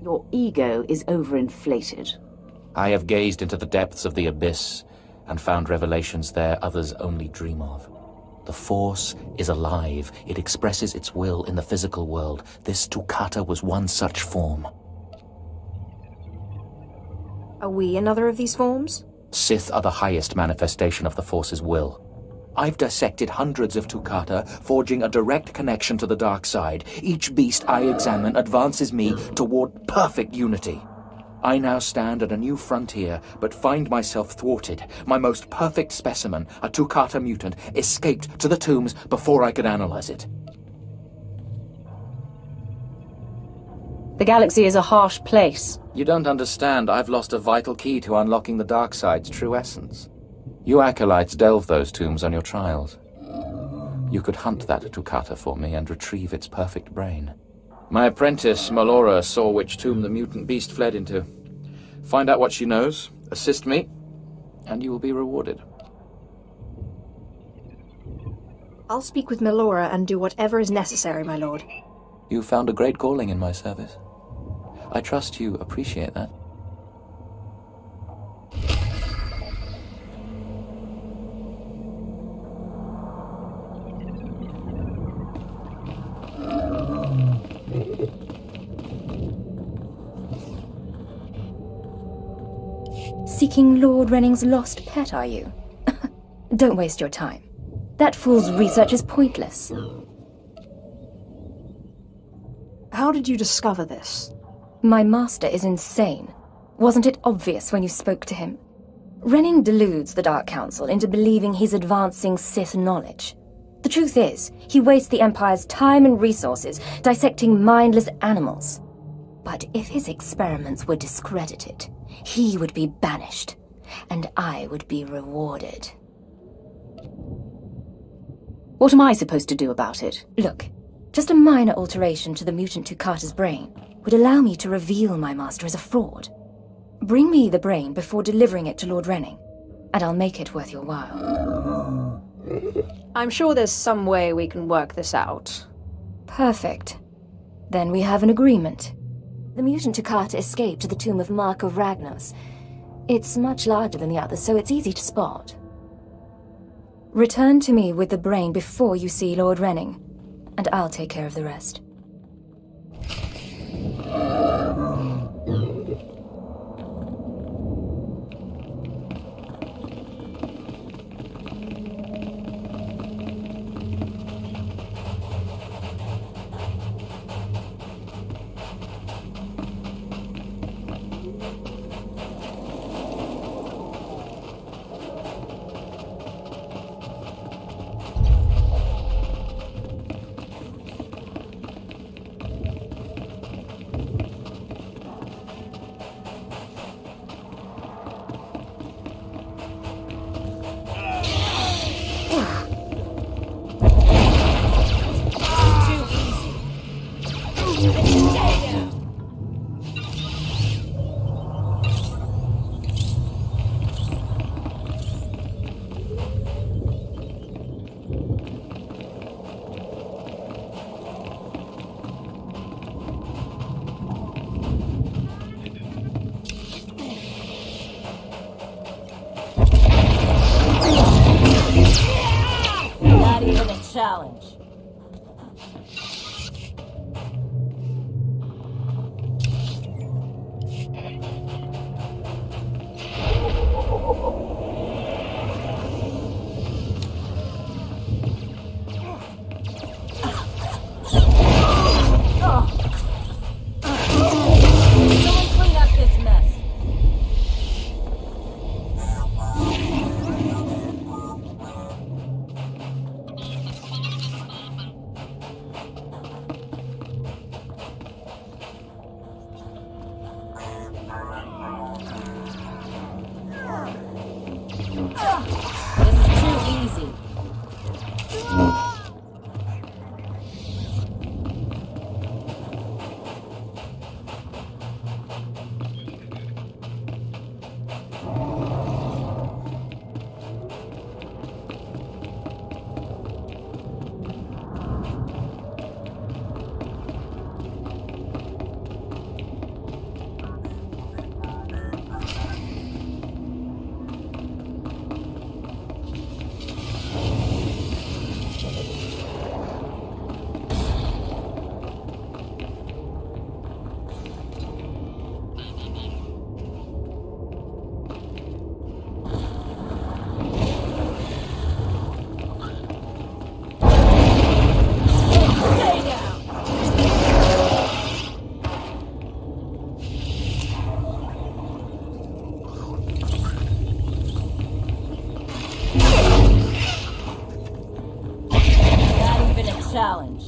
Your ego is overinflated. I have gazed into the depths of the abyss and found revelations there others only dream of. The Force is alive. It expresses its will in the physical world. This Tukata was one such form. Are we another of these forms? Sith are the highest manifestation of the Force's will. I've dissected hundreds of Tukata, forging a direct connection to the dark side. Each beast I examine advances me toward perfect unity. I now stand at a new frontier, but find myself thwarted. My most perfect specimen, a Tukata mutant, escaped to the tombs before I could analyze it. The galaxy is a harsh place. You don't understand. I've lost a vital key to unlocking the dark side's true essence. You acolytes delve those tombs on your trials. You could hunt that Tukata for me and retrieve its perfect brain. My apprentice, Melora, saw which tomb the mutant beast fled into. Find out what she knows, assist me, and you will be rewarded. I'll speak with Melora and do whatever is necessary, my lord. You found a great calling in my service. I trust you appreciate that. seeking Lord Renning's lost pet, are you? Don't waste your time. That fool's research is pointless. How did you discover this? My master is insane. Wasn't it obvious when you spoke to him? Renning deludes the Dark Council into believing he's advancing Sith knowledge. The truth is, he wastes the Empire's time and resources dissecting mindless animals. But if his experiments were discredited, he would be banished, and I would be rewarded. What am I supposed to do about it? Look, just a minor alteration to the mutant Tukata's brain would allow me to reveal my master as a fraud. Bring me the brain before delivering it to Lord Renning, and I'll make it worth your while. I'm sure there's some way we can work this out. Perfect. Then we have an agreement. The mutant Tukata escaped to the tomb of Mark of Ragnos. It's much larger than the others, so it's easy to spot. Return to me with the brain before you see Lord Renning, and I'll take care of the rest. Not even a challenge. Someone clean up this mess. This is too easy. Challenge.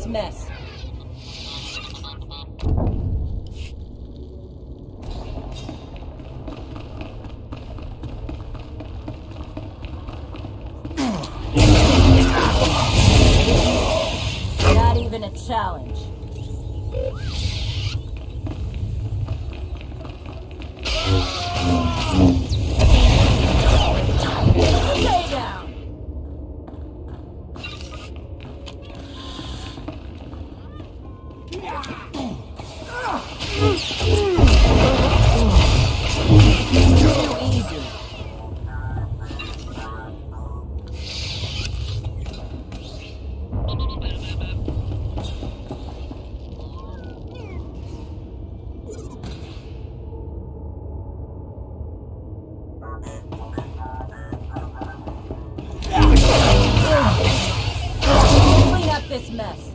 this mess. Not even a challenge. Stay down. Too easy. Clean up this mess.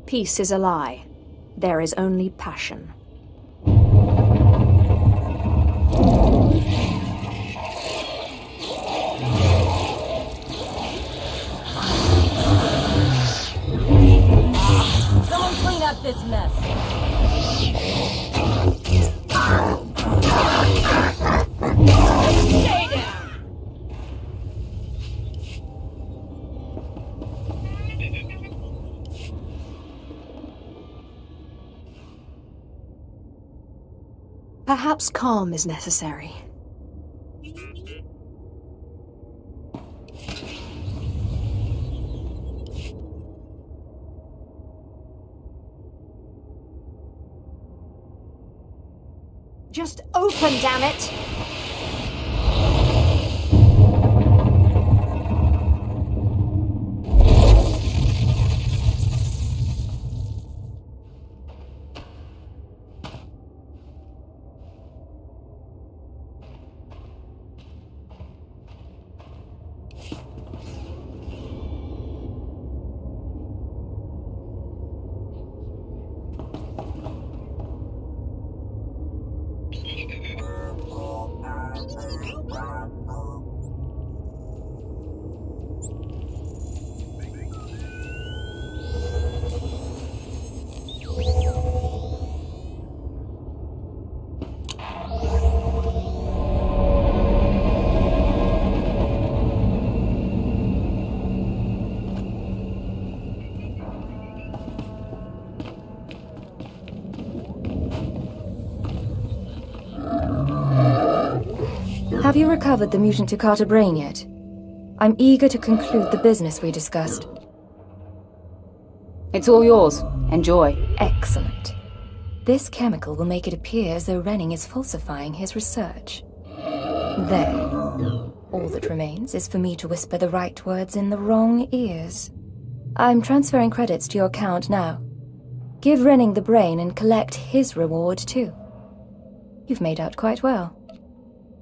Peace is a lie. There is only passion. Someone clean up this mess. Stay down. Perhaps calm is necessary. Just open, damn it! Have you recovered the mutant Takata brain yet? I'm eager to conclude the business we discussed. It's all yours. Enjoy. Excellent. This chemical will make it appear as though Renning is falsifying his research. There. All that remains is for me to whisper the right words in the wrong ears. I'm transferring credits to your account now. Give Renning the brain and collect his reward too. You've made out quite well.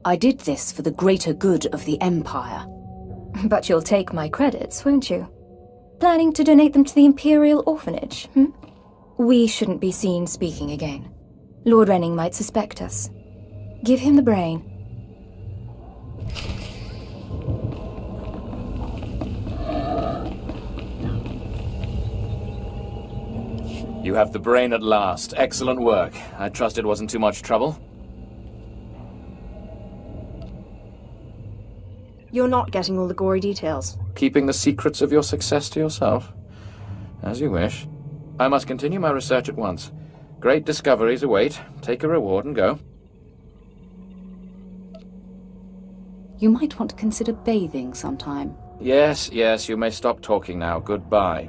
I did this for the greater good of the Empire. But you'll take my credits, won't you? Planning to donate them to the Imperial Orphanage, We shouldn't be seen speaking again. Lord Renning might suspect us. Give him the brain. You have the brain at last. Excellent work. I trust it wasn't too much trouble. You're not getting all the gory details. Keeping the secrets of your success to yourself? As you wish. I must continue my research at once. Great discoveries await. Take a reward and go. You might want to consider bathing sometime. Yes, you may stop talking now. Goodbye.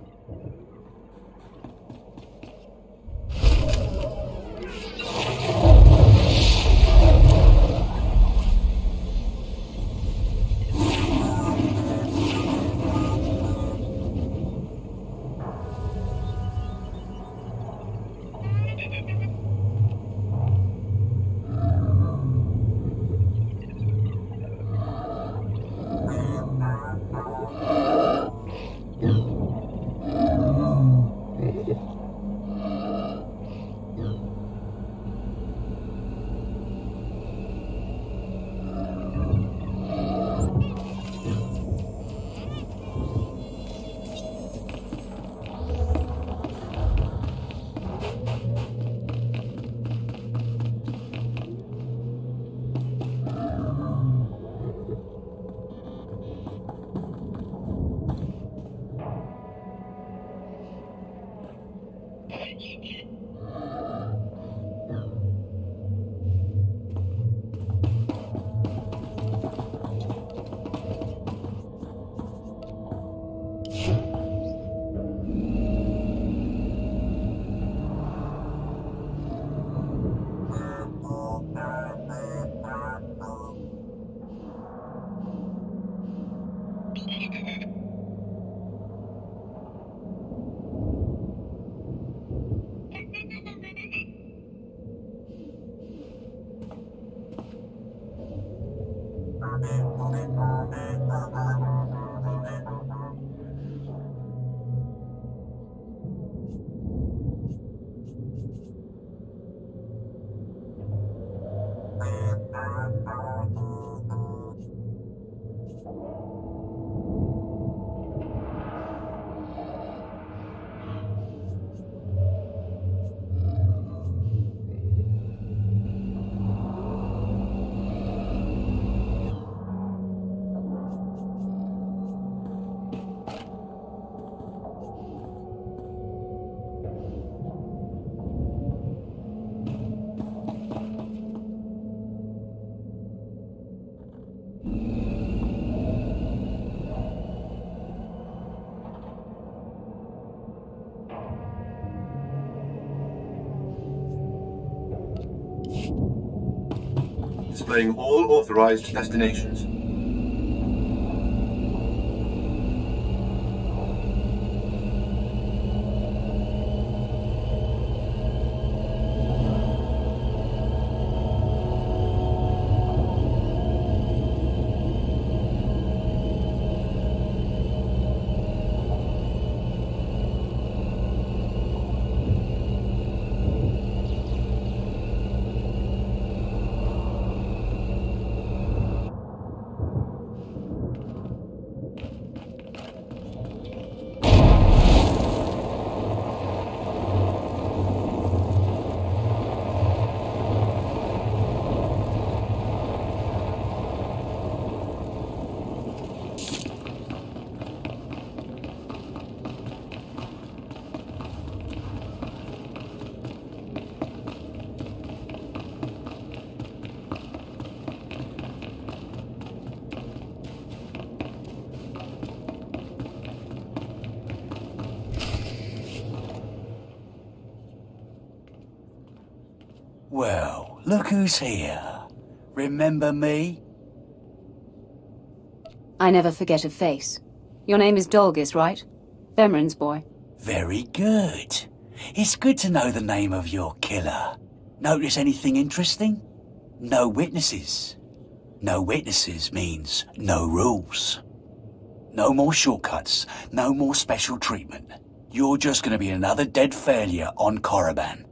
Displaying all authorized destinations. Well, look who's here. Remember me? I never forget a face. Your name is Dolgis, right? Vemrin's boy. Very good. It's good to know the name of your killer. Notice anything interesting? No witnesses. No witnesses means no rules. No more shortcuts, no more special treatment. You're just going to be another dead failure on Korriban.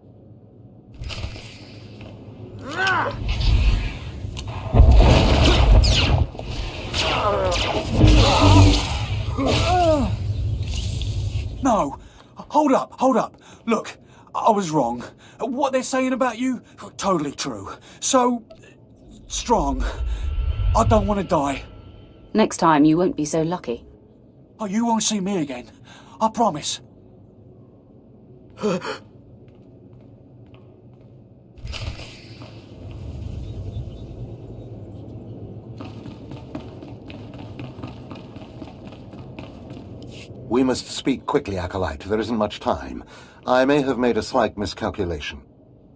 No! Hold up! Look, I was wrong. What they're saying about you, totally true. So, strong. I don't want to die. Next time you won't be so lucky. Oh, you won't see me again. I promise. We must speak quickly, Acolyte. There isn't much time. I may have made a slight miscalculation.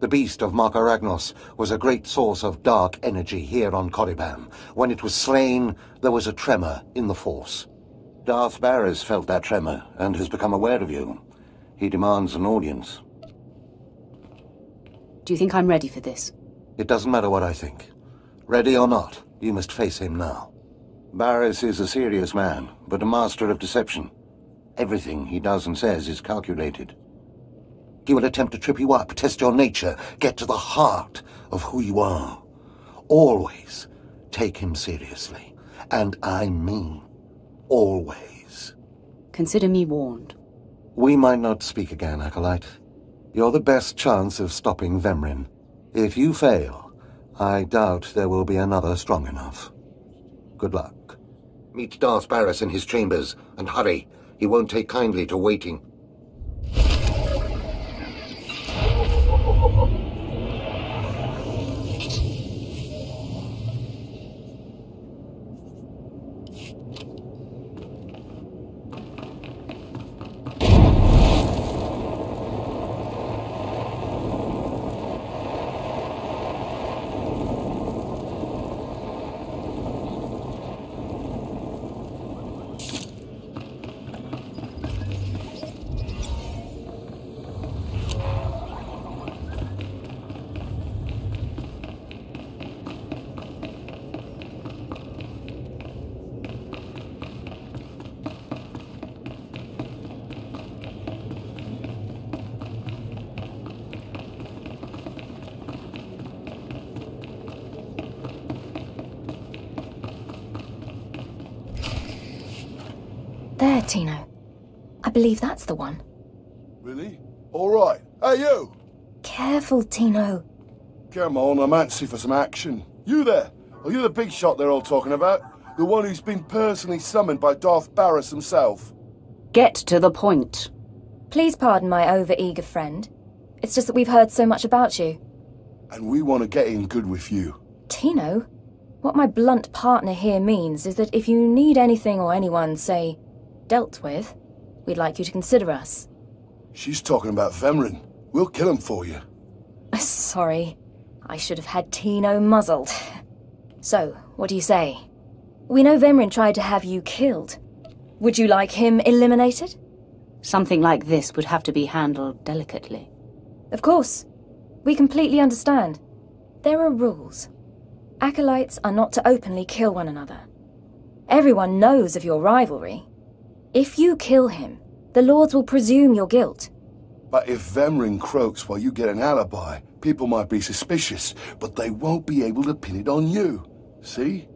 The beast of Markaragnos was a great source of dark energy here on Korriban. When it was slain, there was a tremor in the Force. Darth Barris felt that tremor and has become aware of you. He demands an audience. Do you think I'm ready for this? It doesn't matter what I think. Ready or not, you must face him now. Barris is a serious man, but a master of deception. Everything he does and says is calculated. He will attempt to trip you up, test your nature, get to the heart of who you are. Always take him seriously. And I mean always. Consider me warned. We might not speak again, Acolyte. You're the best chance of stopping Vemrin. If you fail, I doubt there will be another strong enough. Good luck. Meet Darth Barris in his chambers, and hurry. He won't take kindly to waiting. There, Tino. I believe that's the one. Really? All right. Hey, you! Careful, Tino. Come on, I'm antsy for some action. You there? Are you the big shot they're all talking about? The one who's been personally summoned by Darth Barris himself? Get to the point. Please pardon my over-eager friend. It's just that we've heard so much about you. And we want to get in good with you. Tino? What my blunt partner here means is that if you need anything or anyone, say, dealt with, we'd like you to consider us. She's talking about Vemrin. We'll kill him for you. Sorry. I should have had Tino muzzled. So, what do you say? We know Vemrin tried to have you killed. Would you like him eliminated? Something like this would have to be handled delicately. Of course. We completely understand. There are rules. Acolytes are not to openly kill one another. Everyone knows of your rivalry. If you kill him, the Lords will presume your guilt. But if Vemrin croaks while you get an alibi, people might be suspicious, but they won't be able to pin it on you. See?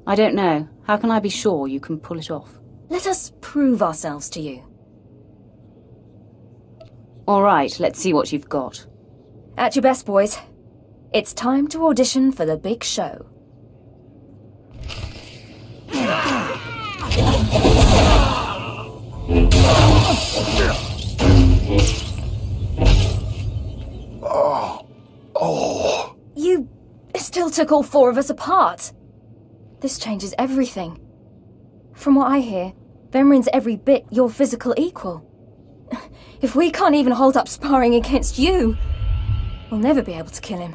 I don't know. How can I be sure you can pull it off? Let us prove ourselves to you. All right, let's see what you've got. At your best, boys. It's time to audition for the big show. Oh. You still took all four of us apart. This changes everything. From what I hear, Vemrin's every bit your physical equal. If we can't even hold up sparring against you... We'll never be able to kill him.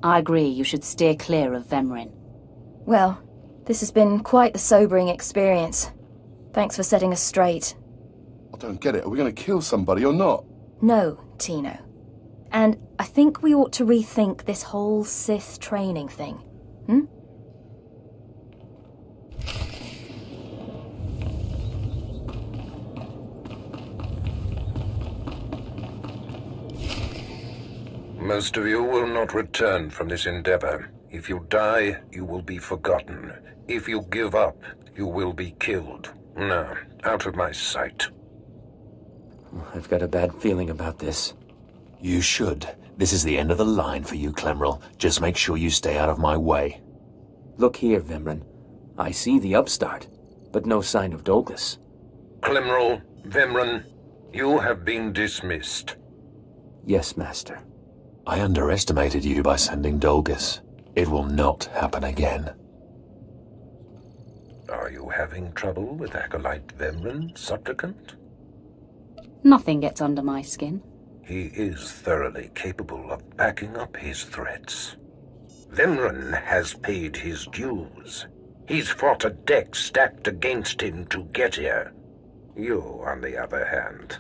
I agree, you should steer clear of Vemrin. Well, this has been quite the sobering experience. Thanks for setting us straight. I don't get it. Are we going to kill somebody or not? No, Tino. And I think we ought to rethink this whole Sith training thing. Hmm? Most of you will not return from this endeavor. If you die, you will be forgotten. If you give up, you will be killed. No, out of my sight. I've got a bad feeling about this. You should. This is the end of the line for you, Clemril. Just make sure you stay out of my way. Look here, Vemrin. I see the upstart, but no sign of Dolgus. Clemril, Vemrin, you have been dismissed. Yes, Master. I underestimated you by sending Dolgus. It will not happen again. Are you having trouble with Acolyte Vemrin, Supplicant? Nothing gets under my skin. He is thoroughly capable of backing up his threats. Vemrin has paid his dues. He's fought a deck stacked against him to get here. You, on the other hand.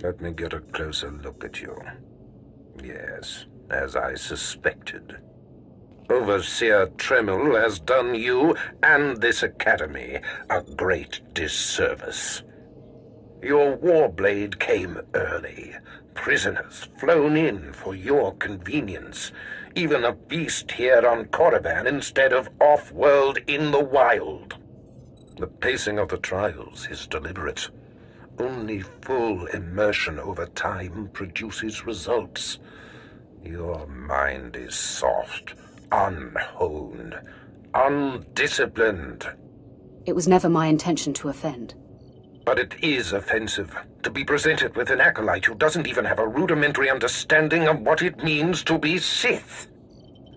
Let me get a closer look at you. Yes, as I suspected. Overseer Tremel has done you and this academy a great disservice. Your warblade came early. Prisoners flown in for your convenience. Even a beast here on Korriban instead of off-world in the wild. The pacing of the trials is deliberate. Only full immersion over time produces results. Your mind is soft, unhoned, undisciplined. It was never my intention to offend. But it is offensive to be presented with an acolyte who doesn't even have a rudimentary understanding of what it means to be Sith.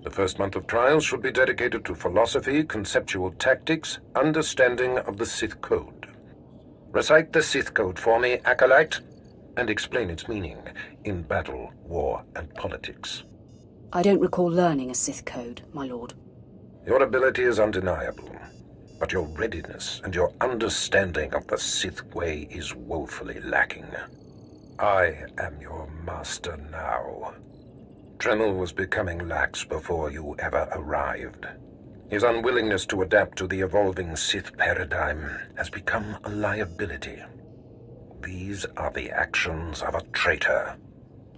The first month of trials should be dedicated to philosophy, conceptual tactics, understanding of the Sith Code. Recite the Sith Code for me, acolyte, and explain its meaning in battle, war, and politics. I don't recall learning a Sith Code, my lord. Your ability is undeniable, but your readiness and your understanding of the Sith way is woefully lacking. I am your master now. Tremel was becoming lax before you ever arrived. His unwillingness to adapt to the evolving Sith paradigm has become a liability. These are the actions of a traitor.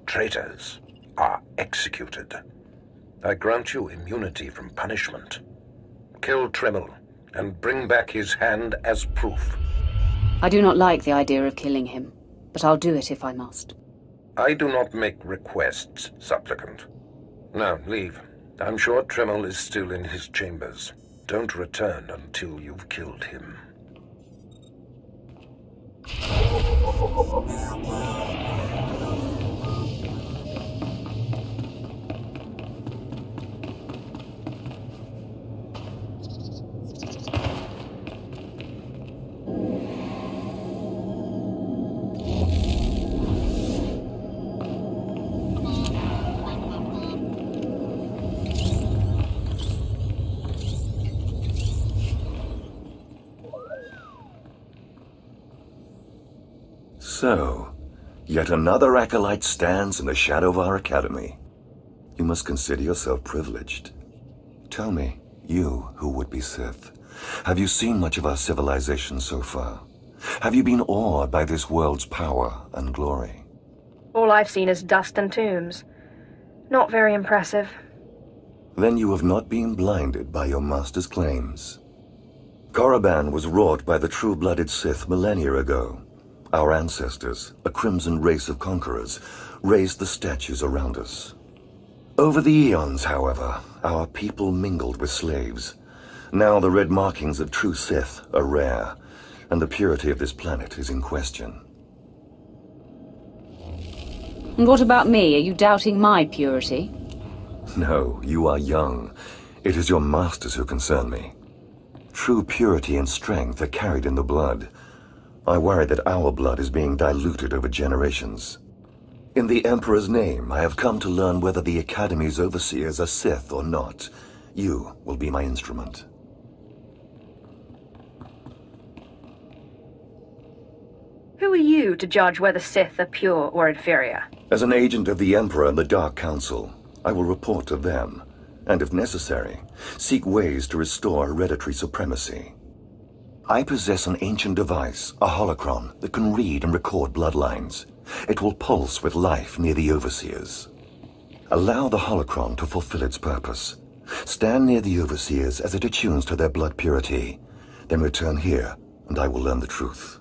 Traitors are executed. I grant you immunity from punishment. Kill Tremel and bring back his hand as proof. I do not like the idea of killing him, but I'll do it if I must. I do not make requests, Supplicant. Now, leave. I'm sure Tremel is still in his chambers. Don't return until you've killed him. So, yet another acolyte stands in the shadow of our academy. You must consider yourself privileged. Tell me, you who would be Sith, have you seen much of our civilization so far? Have you been awed by this world's power and glory? All I've seen is dust and tombs. Not very impressive. Then you have not been blinded by your master's claims. Korriban was wrought by the true-blooded Sith millennia ago. Our ancestors, a crimson race of conquerors, raised the statues around us. Over the eons, however, our people mingled with slaves. Now the red markings of true Sith are rare, and the purity of this planet is in question. And what about me? Are you doubting my purity? No, you are young. It is your masters who concern me. True purity and strength are carried in the blood. I worry that our blood is being diluted over generations. In the Emperor's name, I have come to learn whether the Academy's overseers are Sith or not. You will be my instrument. Who are you to judge whether Sith are pure or inferior? As an agent of the Emperor and the Dark Council, I will report to them, and if necessary, seek ways to restore hereditary supremacy. I possess an ancient device, a holocron, that can read and record bloodlines. It will pulse with life near the overseers. Allow the holocron to fulfill its purpose. Stand near the overseers as it attunes to their blood purity. Then return here, and I will learn the truth.